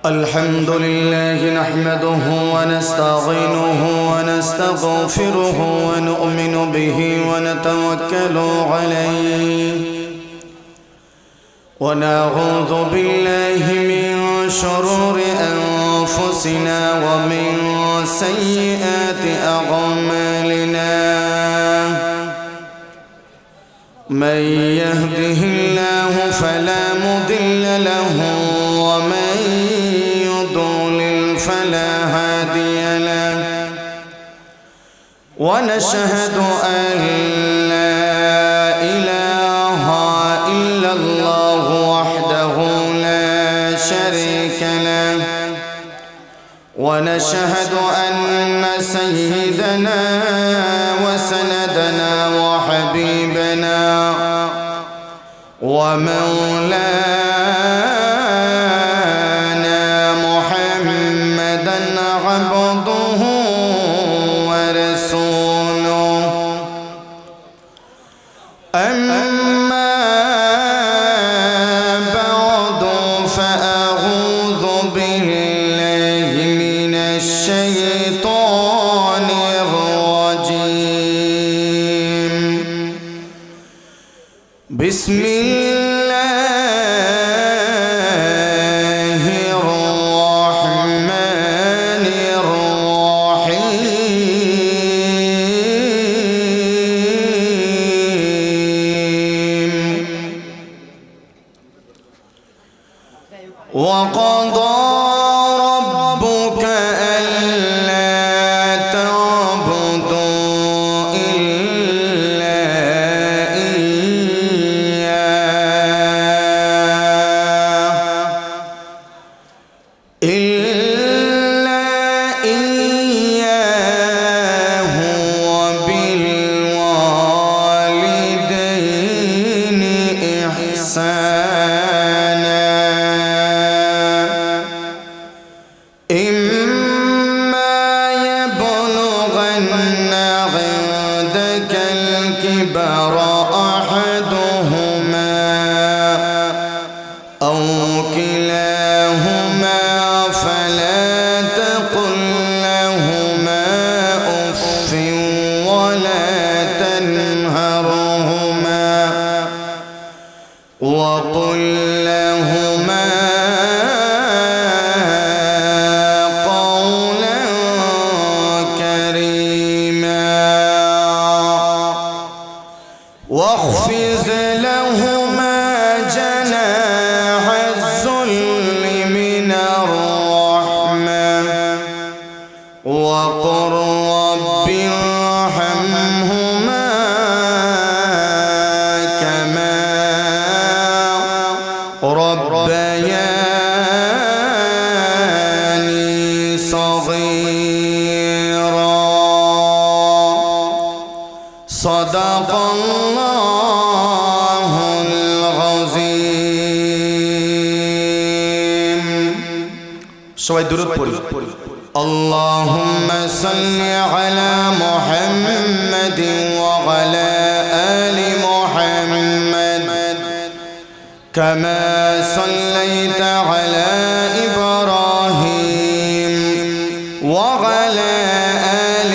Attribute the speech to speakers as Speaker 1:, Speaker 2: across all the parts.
Speaker 1: الحمد لله نحمده ونستعينه ونستغفره ونؤمن به ونتوكل عليه ونعوذ بالله من شرور أنفسنا ومن سيئات أعمالنا من يهده الله فلا مضل له ومن يضلل فلا هادي له ونشهد أن لا إله إلا الله وحده لا شريك له ونشهد أن سيدنا وسندنا وحبيبنا ومولانا محمدا عبده ورسوله أما بعد فأعوذ بالله من الشيطان الرجيم بسم الله الرحمن الرحيم وقضى ربك ألا تعبدوا إلا إياه وبالوالدين إحسانا إما يبلغن عندك الكبر أحدهما أو كلاهما فلا تقل لهما أف ولا تنهرهما وقل لهما قولا كريما واخفض لهما جناح الذل من الرحمة وقل رب ارحمهما كما ربياني صغيرا صدق الله العظيم সবাই দুরূদ পড়ি اللهم صل على محمد وعلى آل محمد كما صليت على إبراهيم وعلى آل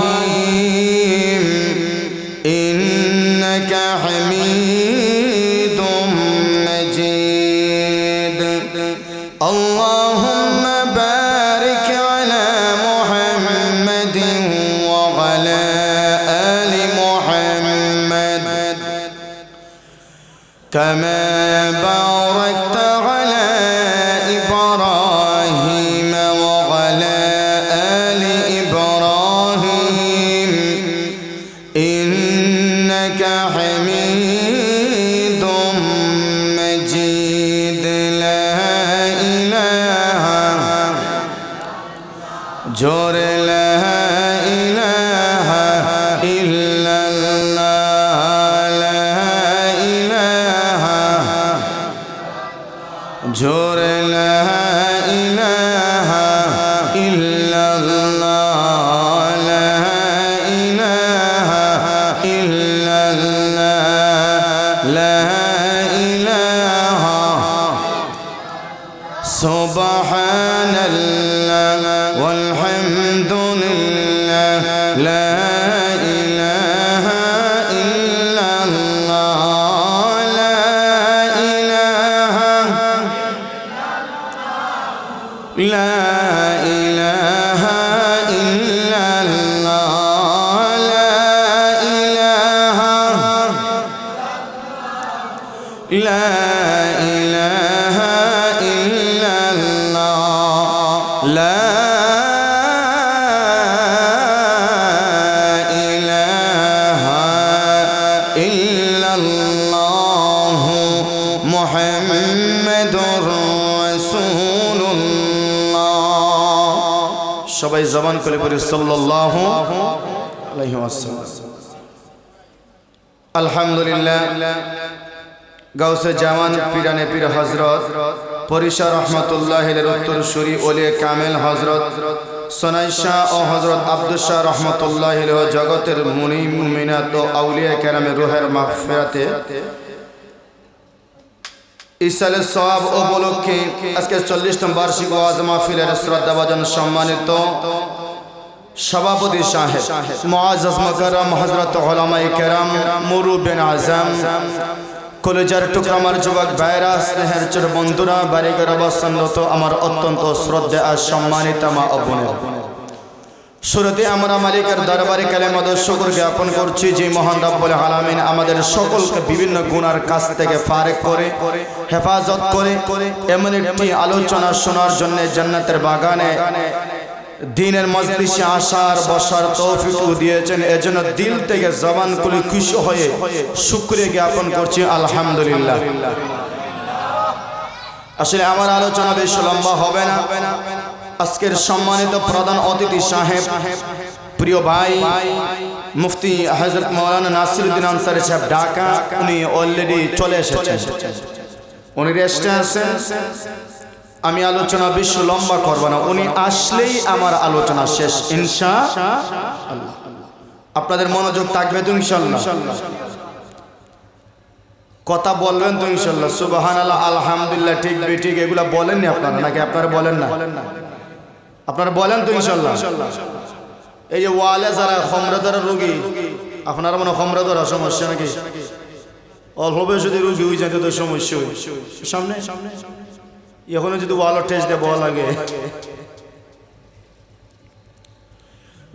Speaker 1: إبراهيم إنك حميد مجيد اللهم بارك على محمد وعلى آل محمد كما باركت على إبراهيم وعلى آل إبراهيم إنك حميد مجيد لا إله جور لا إله إلا الله لا إله جور لا إله إلا الله لا إله إلا الله لا إله সুবহানাল্লাহ ওয়ালহামদুলিল্লাহ লা ইলাহা ইল্লাল্লাহ লা ইলাহা লা ইলাহা ইল্লাল্লাহ লা ইলাহা লা ইলাহা ইল্লাল্লাহ লা ইলাহা ইল্লাল্লাহ মুহাম্মাদুর রাসূলুল্লাহ। সবাই জবান করে পড়ি সাল্লাল্লাহু আলাইহি ওয়াসাল্লাম। আলহামদুলিল্লাহ গাউসে জামান পিরানে পীর হযরত পরিশা রহমাতুল্লাহির উত্তরসূরি ওলিয়ে কামেল হযরত সোনাই শাহ ও হযরত আব্দুস শাহ রহমাতুল্লাহির জগতের মুনি মুমিনাত ও আউলিয়া কেরামের রূহের মাগফিরাতে ইসালে সওয়াব উপলক্ষে আজকে 40তম বার্ষিক ওয়াজ মাহফিলের শ্রদ্ধাভাজন সম্মানিত সভাপতি সাহেব মুআজ্জাজ মুকাররম হযরত উলামায়ে কেরাম মুরুব্বিন আযম কলেজার টুকরা আমার যুবক ভাইরা স্নেহের ছোট বন্ধুরা বাড়িঘর অবস্থানরত আমার অত্যন্ত শ্রদ্ধা আর সম্মানিত মা ও বোনেরা, শুরুতে আমরা মালিকের দরবারে কালেমাত ও শুকর জ্ঞাপন করছি যে মহান রব্বুল আলামিন আমাদের সকলকে বিভিন্ন গুনার কাছ থেকে ফারেক করে হেফাজত করে এমন একটি আলোচনা শোনার জন্য জান্নাতের বাগানে দিনের মজলিসে আসার বসার তৌফিক দিয়েছেন। এজন্য দিল থেকে জবান খুলে খুশি হয়ে শুকরিয়া জ্ঞাপন করছি আলহামদুলিল্লাহ। আসলে আমার আলোচনা বেশি লম্বা হবে না। আজকের সম্মানিত প্রধান অতিথি সাহেব প্রিয় ভাই মুফতি হযরত মাওলানা নাসিরউদ্দিন আনসারী সাহেব ঢাকা, উনি অলরেডি চলে এসেছেন, উনি রেস্টে আছেন। আমি আলোচনা বেশি লম্বা করব না, উনি আসলেই আমার আলোচনা শেষ ইনশাআল্লাহ। আপনাদের মনোযোগ থাকবে তো ইনশাআল্লাহ? কথা বলবেন তো ইনশাআল্লাহ? সুবহানাল্লাহ আলহামদুলিল্লাহ ঠিক বেঠিক এগুলা বলেন না আপনারা, নাকি আপনারা বলেন না? আপনারা বলেন তো ইনশাআল্লাহ? এই যে ওয়ালে যারা খমরাদার রোগী, আপনারা মনে খমরাদার সমস্যা নাকি? অল্প বয়সে রোগী হয়ে যেতে তো সমস্যা সামনে এখনো যদি ওয়ালের টেস্ট দিয়ে বলা লাগে।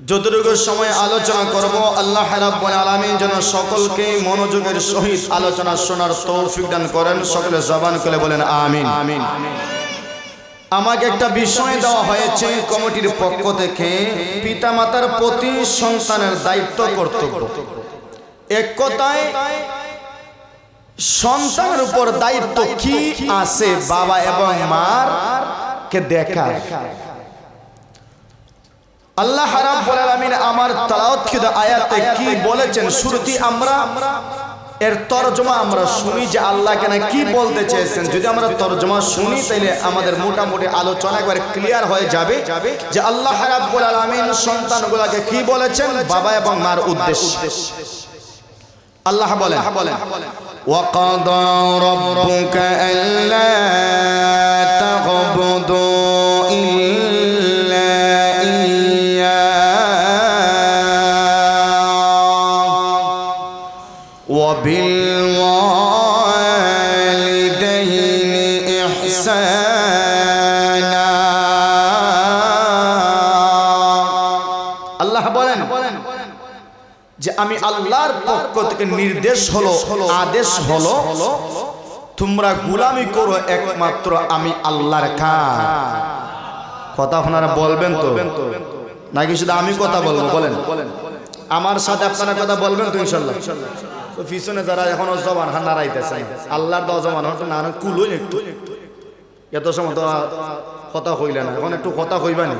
Speaker 1: যতটুকু সময় আলোচনা করব আল্লাহ রাব্বুল আলামিন যেন সকলকে মনোযোগের সহিত আলোচনা শোনার তৌফিক দান করেন। সকলে জবান করে বলেন আমিন। আমাকে একটা বিষয় দেওয়া হয়েছে কমিটির পক্ষ থেকে, পিতামাতার প্রতি সন্তানের দায়িত্ব কর্তব্য। এক কথায় সন্তানের উপর দায়িত্ব কি আছে বাবা এবং মার কে দেখা। আল্লাহ রাব্বুল আলামিন আমার তেলাওয়াতকৃত আয়াতে কি বলেছেন শুরুতেই আমরা এর তরজমা আমরা শুনি যে আল্লাহ কেন কি বলতে চেয়েছেন। যদি আমরা তরজমা শুনি তাহলে আমাদের মোটামুটি আলোচনা একবার ক্লিয়ার হয়ে যাবে যে আল্লাহ রাব্বুল আলামিন সন্তানগুলোকে কি বলেছেন বাবা এবং মার উদ্দেশ্যে। আল্লাহ বলেন وَقَضَى رَبُّكَ أَلَّا تَعْبُدُوا إِلَّا إِيَّاهُ وَبِالْوَالِدَيْنِ إِحْسَانًا। আল্লাহ বলেন যে আমি আল্লাহর পক্ষ থেকে নির্দেশ হলো, আদেশ হলো, তোমরা গোলামি করো একমাত্র আমি আল্লাহর কাজ। কথা আপনারা বলবেন তো নাকি শুধু আমি কথা বলবো? বলেন আমার সাথে আপনারা কথা বলবেন তো ইনশাআল্লাহ? তো পিছনে যারা এখনো জবান নাড়াইতেছে আল্লাহর দেওয়া জবান হয়তো না কুলোই একটু, এত সময় তো কথা হইলে না, এখন একটু কথা হইবানি।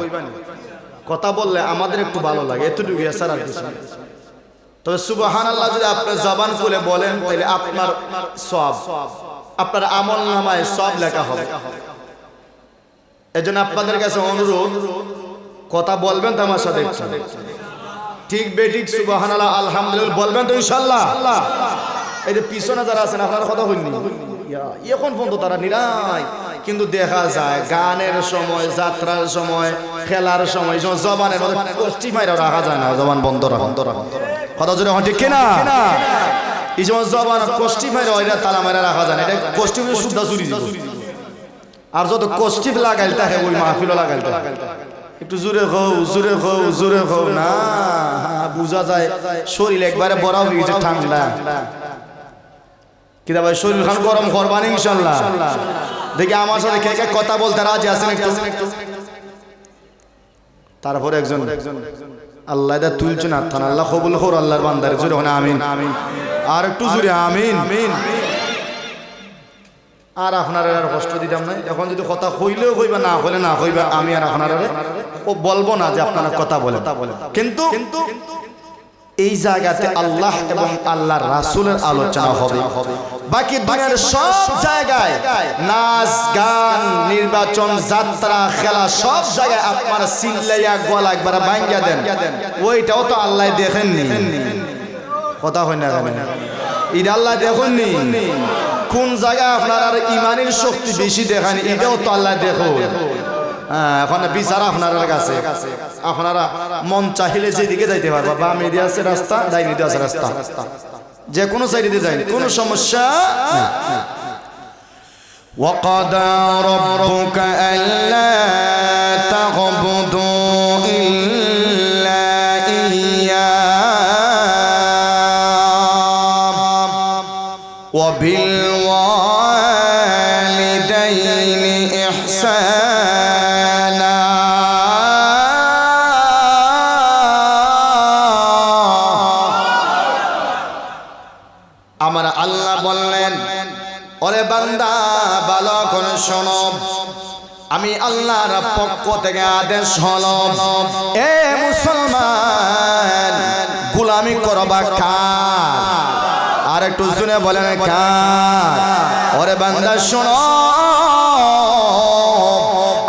Speaker 1: কথা বললে আমাদের একটু ভালো লাগে, এতটুকু এছাড় আর কিছু। তবে সুবহানাল্লাহ যদি আপনি জবান খুলে বলেন তাহলে আপনার সওয়াব, আপনার আমলনামায় সওয়াব লেখা হবে। এজন্য আপনাদের কাছে অনুরোধ, কথা বলবেন তো আমার সাথে? ঠিক বেঠিক সুবহানাল্লাহ আলহামদুলিল্লাহ বলবেন তো ইনশাআল্লাহ? এই যে পিছনে যারা আছেন আপনারা কথা হইনি, এখন পর্যন্ত তারা নিরাই, কিন্তু দেখা যায় গানের সময়, যাত্রার সময়, খেলার সময় জবানের মধ্যে কষ্টি মাইরা রাখা যায় না, জবান বন্ধ রাখা, কথা জোরে ঠিক কিনা? এই সময় জবান কষ্টি মাইরা ওইটা তালা মাইরা রাখা যায় না, এটা কষ্টি শুদ্ধ চুরি দিব। আর যত কষ্টি লাগাইল থাকে ওই মাহফিলও লাগাইল একটু জোরে হও, জোরে হও, জোরে হও না, বুঝা যায় শরীর একবারে বড় হয়ে গেছে ঠান্ডা। কিনা ভাই শরীর খান গরম করবান ইনশাল্লাহ। দেখি আমার সাথে কে কে কথা বলতে রাজি আছেন একটু। তারপরে একজন আল্লাহ দা তুলছে না থান, আল্লাহ কবুল কর আল্লাহর বান্দার, জোরে হন আমিন। আর একটু জোরে আমিন। আর আপনার আর কষ্ট দিতাম না, এখন যদি কথা কইলেও কইবা, না হইলে না কইবা, আমি আর আপনার বলবো না যে আপনারা কথা বলে। কিন্তু এই জায়গাতে আল্লাহ এবং আল্লাহর রাসূলের আলোচনা হবে। বাকি দুনিয়ার সব জায়গায় নাচ গান, নির্বাচন, যাত্রা, খেলা, সব জায়গায় আপনারা চিল্লাইয়া গলা একবার ভাঙ্গা দেন, ওইটাও তো আল্লাহ দেখেননি। কথা হয় না, এটা আল্লাহ দেখেননি। কোন জায়গায় আপনার আর ইমানের শক্তি বেশি দেখানি, এটাও তো আল্লাহ দেখো। এখন বিচার আপনার কাছে, আপনারা মন চাইলে যেদিকে যাইতে পারবা, বামে দিয়ে আছে রাস্তা, ডাইনে দিয়ে আছে রাস্তা, যে কোনো সাইডে দিয়ে যাই, কোনো সমস্যা। وَقَضَى رَبُّكَ أَلَّا تَعْبُدُوا إِلَّا إِيَّاهُ وَبِالْوَالِدَيْنِ إِحْسَانًا আমার আল্লাহ বললেন, ওরে বান্দা ভালো করে শোনো, আমি আল্লাহর পক্ষ থেকে আদেশ হলো, এ মুসলমান গোলামি করবা কার? আর একটু শুনে বলেন কার? ওরে বান্দা শোনো,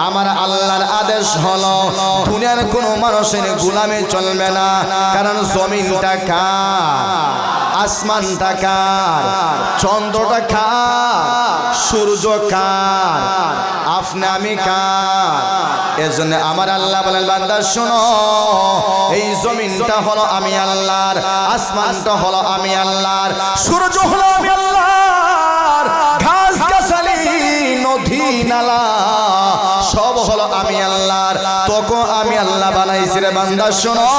Speaker 1: আমার আল্লাহর আদেশ হলো দুনিয়ার কোনো মানুষের গোলামি চলবে না, কারণ জমিনটা কার, আসমানটা কার, চন্দ্রটা কার, সূর্য কার, আপনি আমি কার? এজন্য আমার আল্লাহ বলেন, বান্দা শোনো, এই জমিনটা হলো আমি আল্লাহর, আসমানটা হলো আমি আল্লাহর, সূর্য হলো আমি আল্লাহর, ঘাস গাছালি, নদী নালা সব হলো আমি আল্লাহর। তোকে আমি আল্লাহ বানাইছি রে বান্দা শোনো,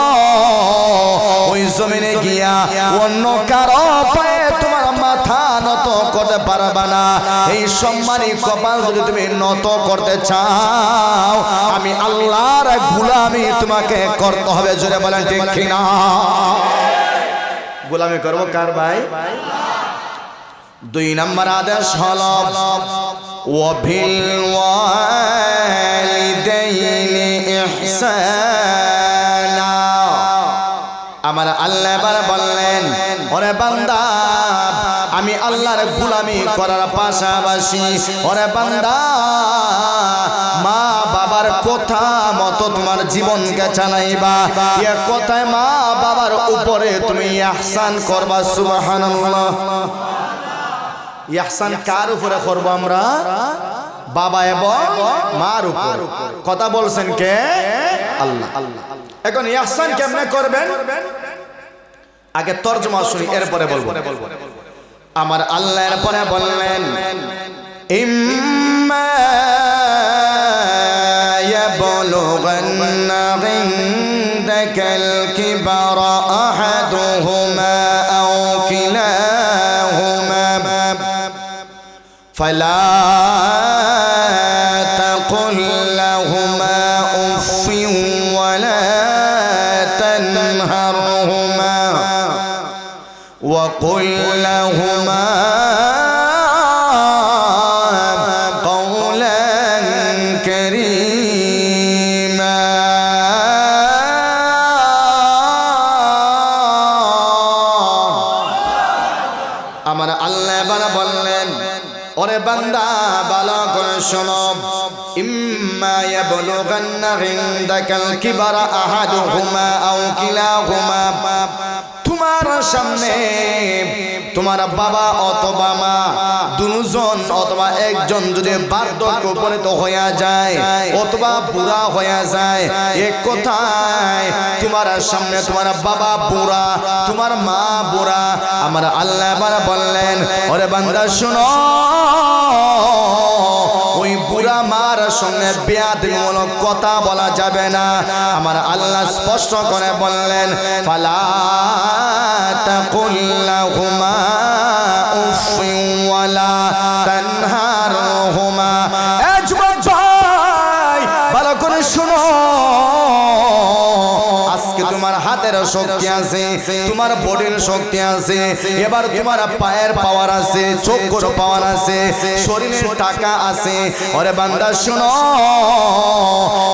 Speaker 1: ওই জমিনে গিয়া অন্য কারো পায়ে তোমার মাথা নত করতে পারবা না। এই সম্মানী কপাল যদি তুমি নত করতে চাও, আমি আল্লাহর গোলামি তোমাকে করতে হবে। জোরে বলেন ঠিক কিনা? গোলামি করবো কার ভাই? দুই নম্বর আদেশ হলো ওয়াবিলওয়ালিদাইনি ইহসানা। আমার আল্লাহ এবার বললেন, ওরে বান্দা আমি আল্লাহর গোলামি করার পাশাপাশি ওরে বান্দা মা বাবার কথা মতো তোমার জীবনকে চালাইবা। এ কথায় মা বাবার উপরে তুমি ইহসান করবা। সুবহানাল্লাহ। ইহসান কার উপরে করব আমরা? বাবা এবং মার উপর। কথা বলছেন কে? আল্লাহ। এখন ইহসান কেমনে করবেন? আগে তরজমা শুনি, এরপরে বলবো। আমার আল্লাহ এরপরে বললেন, ইম্মা ইয়াবলুগান্না ইনদাকাল কিবারা আহাদুহুমা আও কিলাহুমা ফালা তাকুল লাহুমা উফিন ওয়ালা তানহারহুমা وقل لهما قولا كريما। আমার আল্লাহ বানা বললেন, ওরে বান্দা ভালো করে শোনো, ইম্মা ইয়াবলুগান্না ইনদাকাল কিবারা আহাদুহুমা আও কিলাহুমা, তোমার সামনে তোমার বাবা অথবা মা দুজন অথবা একজন যদি বার্ধক্যে উপনীত হয়ে যায় অথবা বুড়া হয়ে যায়, এক কথায় তোমার সামনে তোমার বাবা বুড়া, তোমার মা বুড়া, আমার আল্লাহ এবার বললেন ওরে বান্দা শোনো, ওই বুড়া মার সঙ্গে বেয়াদবিমূলক কথা বলা যাবে না। আমার আল্লাহ স্পষ্ট করে বললেন ফালা তাকুল লাহুমা উফিন ওয়ালা তানহারহুমা। এ যুবক ভাই ভালো করে শোনো, আজকে তোমার হাতের শক্তি আছে, তোমার বডির শক্তি আছে, এবার তোমার পায়ের পাওয়ার আছে, চোখের পাওয়ার আছে, শরীরের টাকা আছে। ওরে বান্দা শোনো,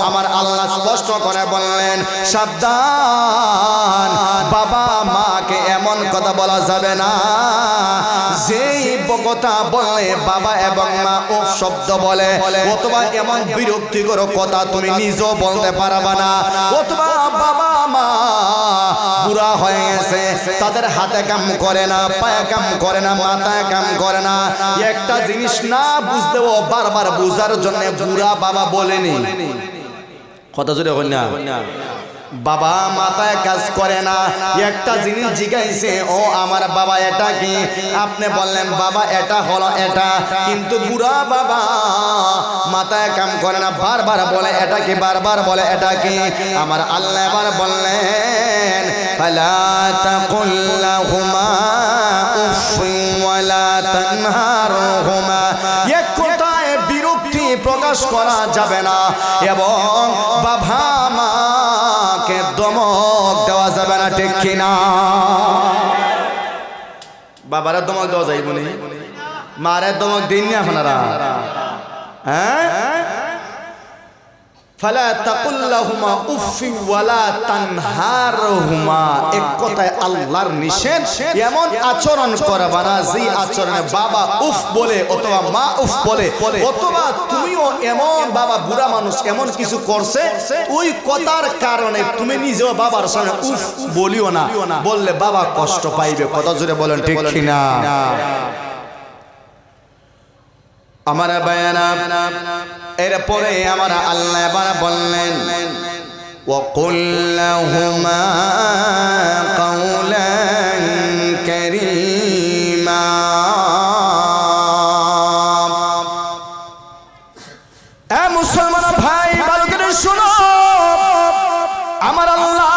Speaker 1: আমার আল্লাহ স্পষ্ট করে বললেন সাবধান, বাবা মাকে এমন কথা বলা যাবে না যেই কথা বললে বাবা এবং মা উফ শব্দ বলে, অথবা এমন বিরক্তিকর কথা তুমি নিজেও বলতে পারবা না, অথবা বাবা মা বুড়া হয়ে গেছে, তাদের হাতে কাম করে না, পায়ে কাম করে না, মাথায় কাম করে না, একটা জিনিস না বুঝতেও বারবার বুঝার জন্য বুড়া বাবা বলেনি। কথা জুড়ে হই না, বাবা মাথায় কাজ করে না, একটা জিনিস জিজ্ঞাসে ও আমার বাবা এটা কি, আপনি বললেন বাবা এটা হলো এটা, কিন্তু বুড়া বাবা মাথায় কাম করে না, বারবার বলে এটা কি, বারবার বলে এটা কি। আমার আল্লাহ এবার বললেন ফালা তাকুল লাহুমা উফিন ওয়ালা তানহারহুমা। এক কথায় বিরক্তি প্রকাশ করা যাবে না এবং বাবা মাকে দমক দেওয়া যাবে না, ঠিক কিনা? বাবারা দমক দেওয়া যাইব নি? মারে দমক দিন না আপনারা? হ্যাঁ, ফালা তাকুল লাহুমা উফিন ওয়ালা তানহারহুমা। এক কথায় আল্লাহর নিষেধ, এমন আচরণ করবা না যে আচরণে বাবা উফ বলে অথবা মা উফ বলে, অথবা তুমিও এমন বাবা বুড়া মানুষ এমন কিছু করছে ওই কথার কারণে তুমি নিজেও বাবার সামনে উফ বলিও না, বললে বাবা কষ্ট পাইবে। কথা জুড়ে বলেন ঠিক কিনা? আমার বায়ানা এরপরে আমার আল্লাহ এবার বললেন ওয়াকুল লাহুমা কাওলান কারীমা। এ মুসলমান ভাই ভালো করে শুনো, আমার আল্লাহ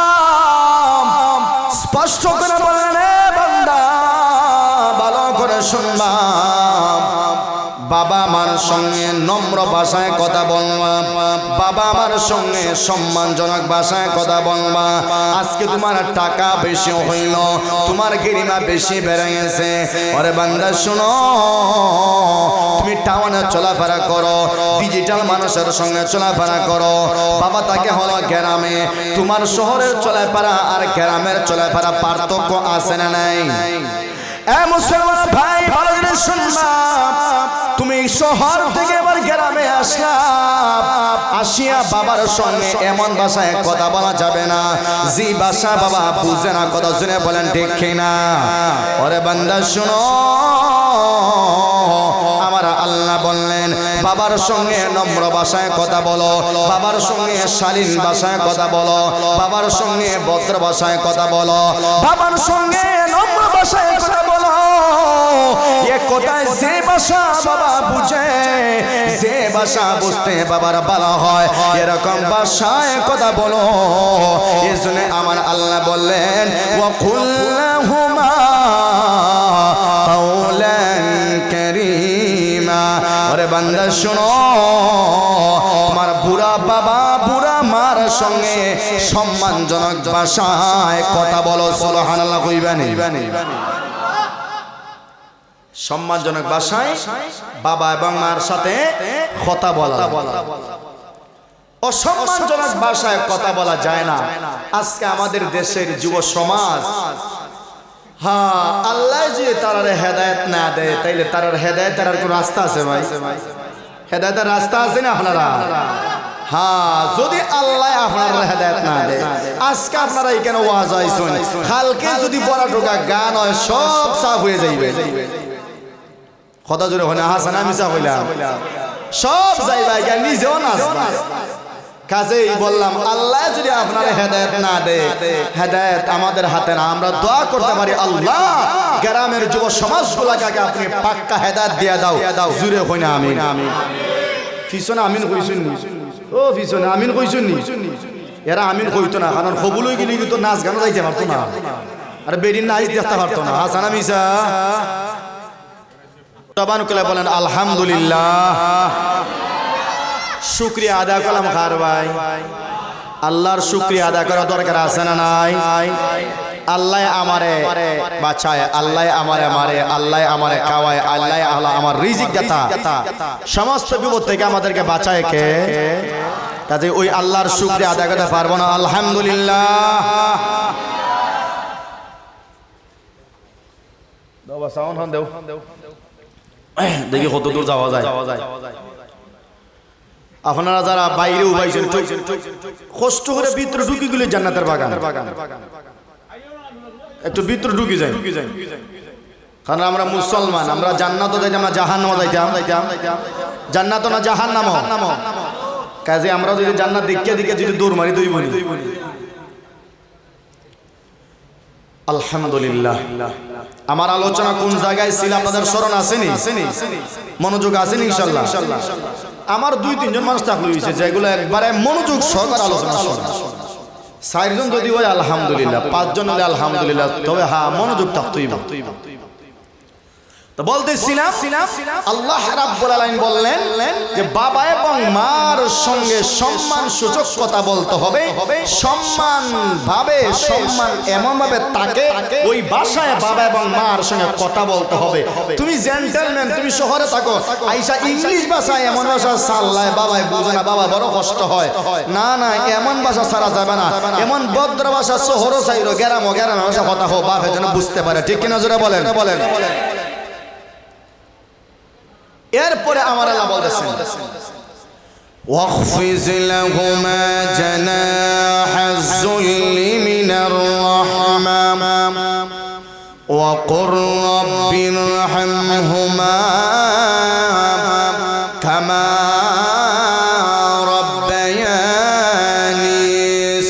Speaker 1: স্পষ্ট করে বললেন এ বান্দা ভালো করে শুনবা, বাবা মার সঙ্গে নম্র ভাষায় কথা বলবা, বাবা মার সঙ্গে সম্মানজনক ভাষায় কথা বলবা। আজকে তোমার টাকা বেশি হইল, তোমার গরিমা বেশি বেড়ে গেছে, ওরে বান্দা শোনো, তুমি টাউনে চলাফেরা করো, ডিজিটাল মানুষের সঙ্গে চলাফেরা করো, বাবা তাকে হলো গ্রামে, তোমার শহরের চলাফেরা আর গ্রামের চলাফেরা পার্থক্য আছে না নাই? এ মুসলমান ভাই ভালো করে শুনবা, তুমি শহর থেকে এবার গ্রামে আসলা, আসিয়া বাবার সঙ্গে এমন ভাষায় কথা বলা যাবে না যে ভাষা বাবা বুঝে না। কথা শুনে বলেন ঠিক কিনা? ওরে বান্দা শোনো, আমার আল্লাহ বললেন বাবার সঙ্গে নম্র ভাষায় কথা বলো, বাবার সঙ্গে শালীন ভাষায় কথা বলো, বাবার সঙ্গে ভদ্র ভাষায় কথা বলো, বাবার সঙ্গে নম্র ভাষায় কথা বলো। এক কথায় যে ভাষা বাবা বুঝে, যে ভাষা বুঝতে বাবার ভালো হয়, এরকম ভাষায় কথা বলো। এজন্য আমার আল্লাহ বললেন ওয়াকুল লাহুমা কাওলান কারীমা। ওরে বান্দা শোনো, তোমার বুড়া বাবা বুড়া মার সঙ্গে সম্মানজনক ভাষায় কথা বলো। সুবহানাল্লাহ কইবানি? সম্মানজনক ভাষায় বাবা এবং মার সাথে কথা বলা। অসম্মানজনক ভাষায় কথা বলা যায় না। আজকে আমাদের দেশের যুব সমাজ, হ্যাঁ আল্লাহ যে তার হেদায়েত না দেয়, তাইলে তার হেদায়েতের আর কোন রাস্তা আছে ভাই? হেদায়েতের রাস্তা আছে না আপনারা? হ্যাঁ, যদি আল্লাহ আপনারা হেদায়েত না দেয়, আজকে আপনারা এখানে ওয়াজ আইছেন, কালকে যদি বড় ঢোকা গান হয় সব সাফ হয়ে যাইবে। কথা জোরে হয় না, হাসান আমি সাফ হইলাম, সব যাইবা, এখানে নিজেও নাচবা। কাজেই বললাম, আল্লাহ যদি আপনারা হেদায়েত না দেয়, হেদায়েত আমাদের হাতে না। আমরা দোয়া করতে পারি, আল্লাহ গ্রামের যুব সমাজগুলোকে আপনি পাক্কা হেদায়েত দিয়ে দাও। জুরে হয় না আমিন। পিছনে আমিন কইছেন নি? ও পিছনে আমিন কইছেন নি? এরা আমিন কইতো না, কারণ কবুল হয়ে গেলে কিন্তু নাচ গানও যাইতে পারতো না, আর বেরিন নাচ দেখতে পারতো না। হাসান মিসা তবানুকুল্লাহ বলেন আলহামদুলিল্লাহ। শুকরিয়া আদায় করলাম খার ভাই, আল্লাহর শুকরিয়া আদায় করা দরকার আছে না নাই? আল্লাহ আমারে বাঁচায়, আল্লাহ আমারে মারে, আল্লাহ আমারে খাওয়ায়, আল্লাহ আমার রিজিক দাতা, সমস্ত বিপদ থেকে আমাদেরকে বাঁচায় কে? কাজে ওই আল্লাহর শুকরিয়া আদায় করতে পারবো না? আলহামদুলিল্লাহ। দেখি কত দূর যাওয়া যায়। আপনারা যারা বাইরে উবাইছেন কষ্ট করে ভিতরে ঢুকি গেলে জান্নাতের বাগান, একটু ভিতরে ঢুকি যায়। কারণ আমরা মুসলমান, আমরা জান্নাতও যাইতাম না জাহান্নামও যাইতাম, জান্নাত না জাহান্নাম। কাজে আমরা যদি জান্নাত দেখিয়ে দিকে যদি দৌড় মারি দুই বলি আলহামদুলিল্লাহ। আমার আলোচনা কোন জায়গায় ছিল আপনাদের স্মরণ আসেনি? মনোযোগ আসেনি ইনশাআল্লাহ? আমার 2-3 জন মানুষ থাকলে হয়েছে যেগুলো একবারে মনোযোগ সহকারে আলোচনা শোনে। 4 জন যদি হয় আলহামদুলিল্লাহ, 5 জন হলে আলহামদুলিল্লাহ, তবে হ্যাঁ মনোযোগ থাকতেই। তো বলতেছিলাম, আল্লাহ রাব্বুল আলামিন বললেন যে বাবা এবং মার সঙ্গে সম্মান সূচক কথা বলতে হবে, সম্মান ভাবে, সম্মান এমন ভাবে তাকে ওই ভাষায় বাবা এবং মার সঙ্গে কথা বলতে হবে। তুমি জেন্টলম্যান, তুমি শহরে থাকো, আইসা ইংলিশ ভাষায় এমন ভাষা সাল্লায় বাবাই বুঝে না, বাবা বড় কষ্ট হয়। না না, এমন ভাষা ছাড়া যাবে না। এমন ভদ্র ভাষা শহরও চাইরো, গ্রামও ভাষা কথা হোক, বাপে যেন বুঝতে পারে। ঠিক কিনা জোরে বলেন। এরপরে আমার আল্লাহ বলতেছেন, ওয়াখফিজ লাহুমা জানাহাজ-যুল্লি মিনার রাহমা ওয়া কুর রাব্বিরহামহুমা কামা রাব্বায়ানি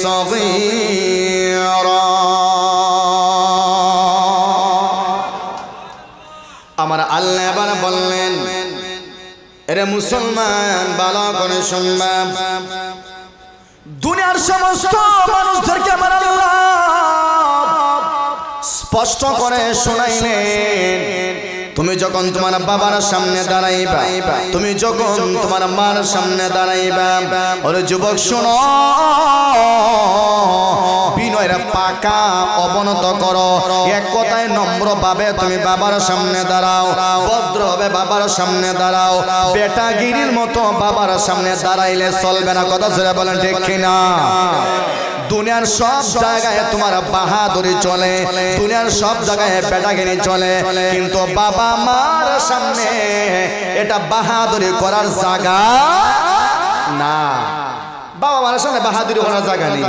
Speaker 1: সগীরা। আমার আল্লাহ এবার বললেন, এরে মুসলমান ভালো করে শুনবা, দুনিয়ার সমস্ত মানুষদেরকে আমার আল্লাহ স্পষ্ট করে শোনাইলেন, তুমি যখন তোমার বাবার সামনে দাঁড়াইবা, তুমি যখন তোমার মার সামনে দাঁড়াইবা, ওরে যুবক শোনো, বিনয়ের পাকা অবনত করো। এক কথায় নম্র ভাবে তুমি বাবার সামনে দাঁড়াও, ভদ্র হবে বাবার সামনে দাঁড়াও। বেটাগিরির মতো বাবার সামনে দাঁড়াইলে চলবে না। কথা জোরে বলেন ঠিক কিনা? দুনিয়ার সব জায়গায় তোমার বাহাদুরি চলে, দুনিয়ার সব জায়গায় বেটাগিরি চলে, কিন্তু বাবা মার সামনে এটা বাহাদুরি করার জায়গা না। বাবা মার সামনে বাহাদুরি করার জায়গা নেই।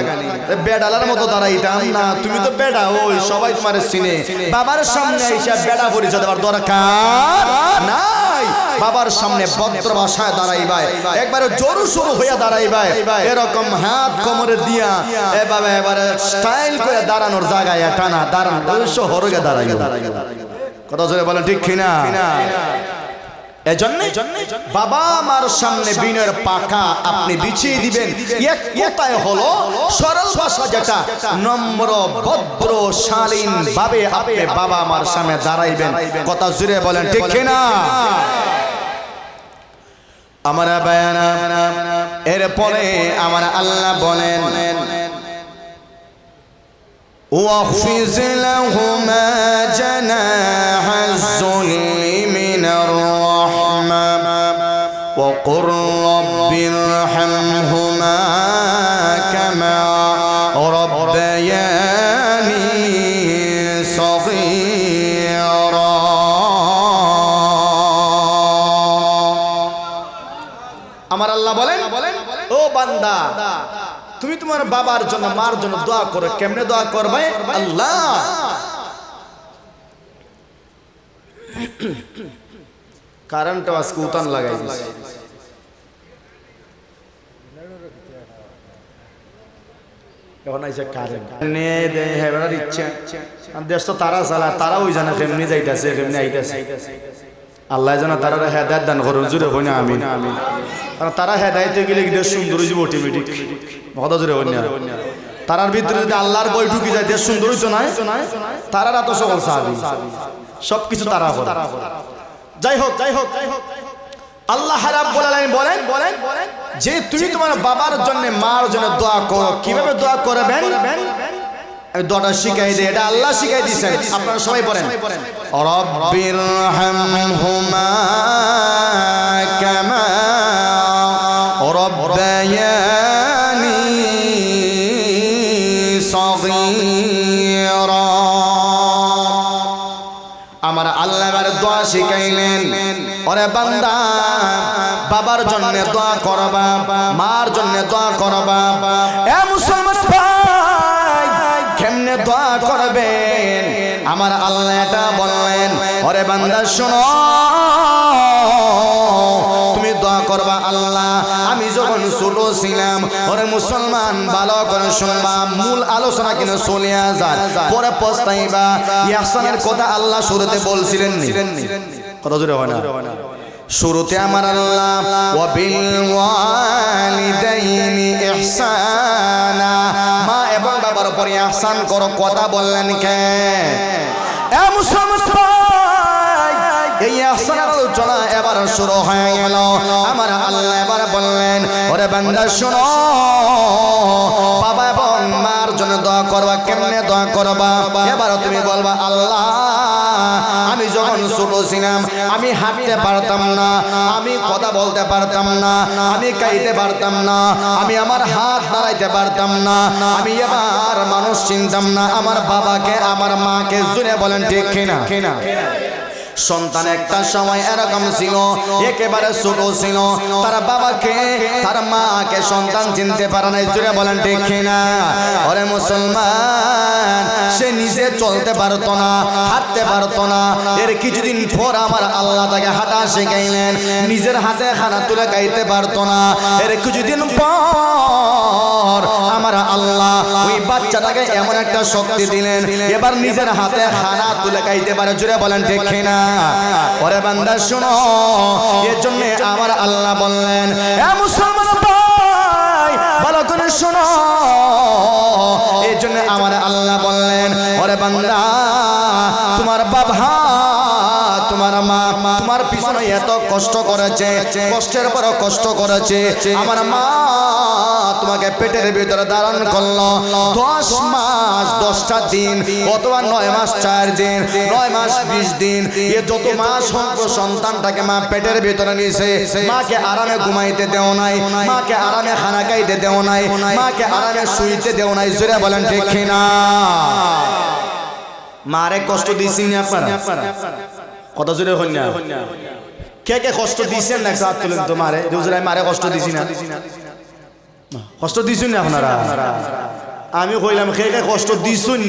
Speaker 1: বেডালার মতো দাঁড়াইতাম না, তুমি তো বেডা, ওই সবাই তোমার চিনে। বাবার সামনে এসে বেডা পরিচয় দেওয়ার দরকার নাই। বাবার সামনে ভদ্র ভাষায় দাঁড়াইবাই, একবারে জোর শুরু হইয়া দাঁড়াইবাই, এরকম হাত কোমরে দিয়া এভাবে এবারে স্টাইল করে দাঁড়ানোর জায়গায় এটা না, দাঁড়ানো শহরে দাঁড়াইবা। কথা জোরে বলেন ঠিক কিনা? এজন্য বাবা মার সামনে বিনয়ের পাকা আপনি বিছিয়ে দিবেন। এক কথায় হলো সরল ভাষা যেটা, নম্র ভদ্র শালীন ভাবে আপনি বাবা মার সামনে দাঁড়াইবেন। কথা জুড়ে বলেন ঠিক কিনা? আমার বায়ানা এরপরে আমার আল্লাহ বলেন, ওয়াখফিজ লাহুমা জানাহাজ-যুল্লি মিনার রাহমা ওয়া কুর রাব্বিরহামহুমা কামা রাব্বায়ানি সগীরা। আমার আল্লাহ বলেন, ও বান্দা তুমি তোমার বাবার জন্য মার জন্য দোয়া করো, কেমনে দোয়া করবে? আল্লাহ কারেন্ট আজকে উতান লাগাই দিছে। এখন আইছে কারেন্ট নে দে হেবার ইচ্ছা দেশ তো তারা চালা, তারা ওই জানে কেমনি যাইতাছে কেমনি আইতাছে। আল্লাহ জানা তারা হেদায়েত দান করুন, জুড়ে হই না আমিন। কারণ তারা হেদায়েতে গেলে দেশ সুন্দর হইব অটোমেটিক, কথা জুড়ে হই না। তারার ভিতরে যদি আল্লাহর বই ঢুকি যায় দেশ সুন্দর হইতো না। তারারা তো সকল সাহাবী, সবকিছু তারা করে। যাই হোক আল্লাহ রাব্বুল আলামিন বলেন যে তুমি তোমার বাবার জন্য মার জন্য দোয়া করো। কিভাবে দোয়া করবেন আমি দোয়াটা শিখাই দিই, এটা আল্লাহ শিখাই দিয়েছেন। আপনারা সবাই বলেন রব্বিরহামহুমা কামা রাব্বায়ানি সগীরা। আমার আল্লাহ এবার দোয়া শিখাইলেন, ওরে বান্দা বাবার জন্য দোয়া করবা, মার জন্য দোয়া করবা। এ মুসলমান ভাই কেমনে দোয়া করবেন? আমার আল্লাহ এটা বললেন, ওরে বান্দা শোনো তুমি দোয়া করবা আল্লাহ আমি যখন ছোট ছিলাম। ওরে মুসলমান ভালো করে শুনবা, মূল আলোচনা কিন্তু চলে যায়, পরে পস্তাইবা। ইহসানের কথা আল্লাহ শুরুতে বলছিলেন নি? কথা জোরে হয় না? শুরুতে আমার আল্লাহ ওয়া বিল ওয়ালিদাইনি ইহসানা, মা এবং বাবার উপর ইহসান করো কথা বললেন কে? এ মুসলমান ভাই এই ইহসানের আলোচনা এবার শুরু হয়ে গেল। আমার আল্লাহ এবার বললেন, ওরে বান্দা শোনো বাবা এবং মার জন্য দোয়া করবা। কেমনে দোয়া করবা? এবার তুমি বলবা আল্লাহ আমি যখন ছোট ছিলাম আমি হাঁটতে পারতাম না, আমি কথা বলতে পারতাম না, আমি খাইতে পারতাম না, আমি আমার হাত নাড়াইতে পারতাম না, আমি এবার মানুষ চিনতাম না আমার বাবাকে আমার মাকে। জুড়ে বলেন ঠিক কিনা? সন্তান একটা সময় এরকম ছিল, একেবারে ছোট ছিল, তার বাবাকে তার মাকে সন্তান চিনতে পারে নাই। জুড়ে বলেন ঠিক কিনা? ওরে মুসলমান সে নিজে চলতে পারতো না, হাঁটতে পারতো না। এর কিছুদিন পর আমার আল্লাহ তাকে হাঁটা শিখাইলেন, নিজের হাতে খানা তুলে খাইতে পারতো না। এর কিছুদিন পর আমার আল্লাহ ওই বাচ্চাটাকে এমন একটা শক্তি দিলেন, এবার নিজের হাতে খানা তুলে খাইতে পারে। জুড়ে বলেন ঠিক কিনা? ওরে বান্দা শোনো, এর জন্য আমার আল্লাহ বললেন, এ মুসলমান ভাই ভালো করে শোনো, এর জন্য আমার আল্লাহ বললেন, ওরে বান্দা তোমার বাবা তোমার মা তোমার পিছনে এত কষ্ট করেছে, কষ্টের পর কষ্ট করেছে। আমার মা তোমাকে পেটের ভিতরে ধারণ করলো 10 মাস 10টা দিন, অথবা 9 মাস 4 দিন, 9 মাস 20 দিন, এ যত মাস হোক সন্তানটাকে মা পেটের ভিতরে নিয়েছে। মাকে আরামে ঘুমাইতে দেও নাই, মাকে আরামে খানা খাইতে দেও নাই, মাকে আরামে শুইতে দেও নাই। জোরে বলেন ঠিক কিনা? মারে কষ্ট দিয়েছেন আপনারা? কত জোরে হন না? কে কে কষ্ট দিয়েছেন না একটু হাত তুলেন তো। মারে রোজরাই মারে কষ্ট দিছি না? কষ্ট দিছুন না আপনারা? আমি কইলাম কে কে কষ্ট দিছুন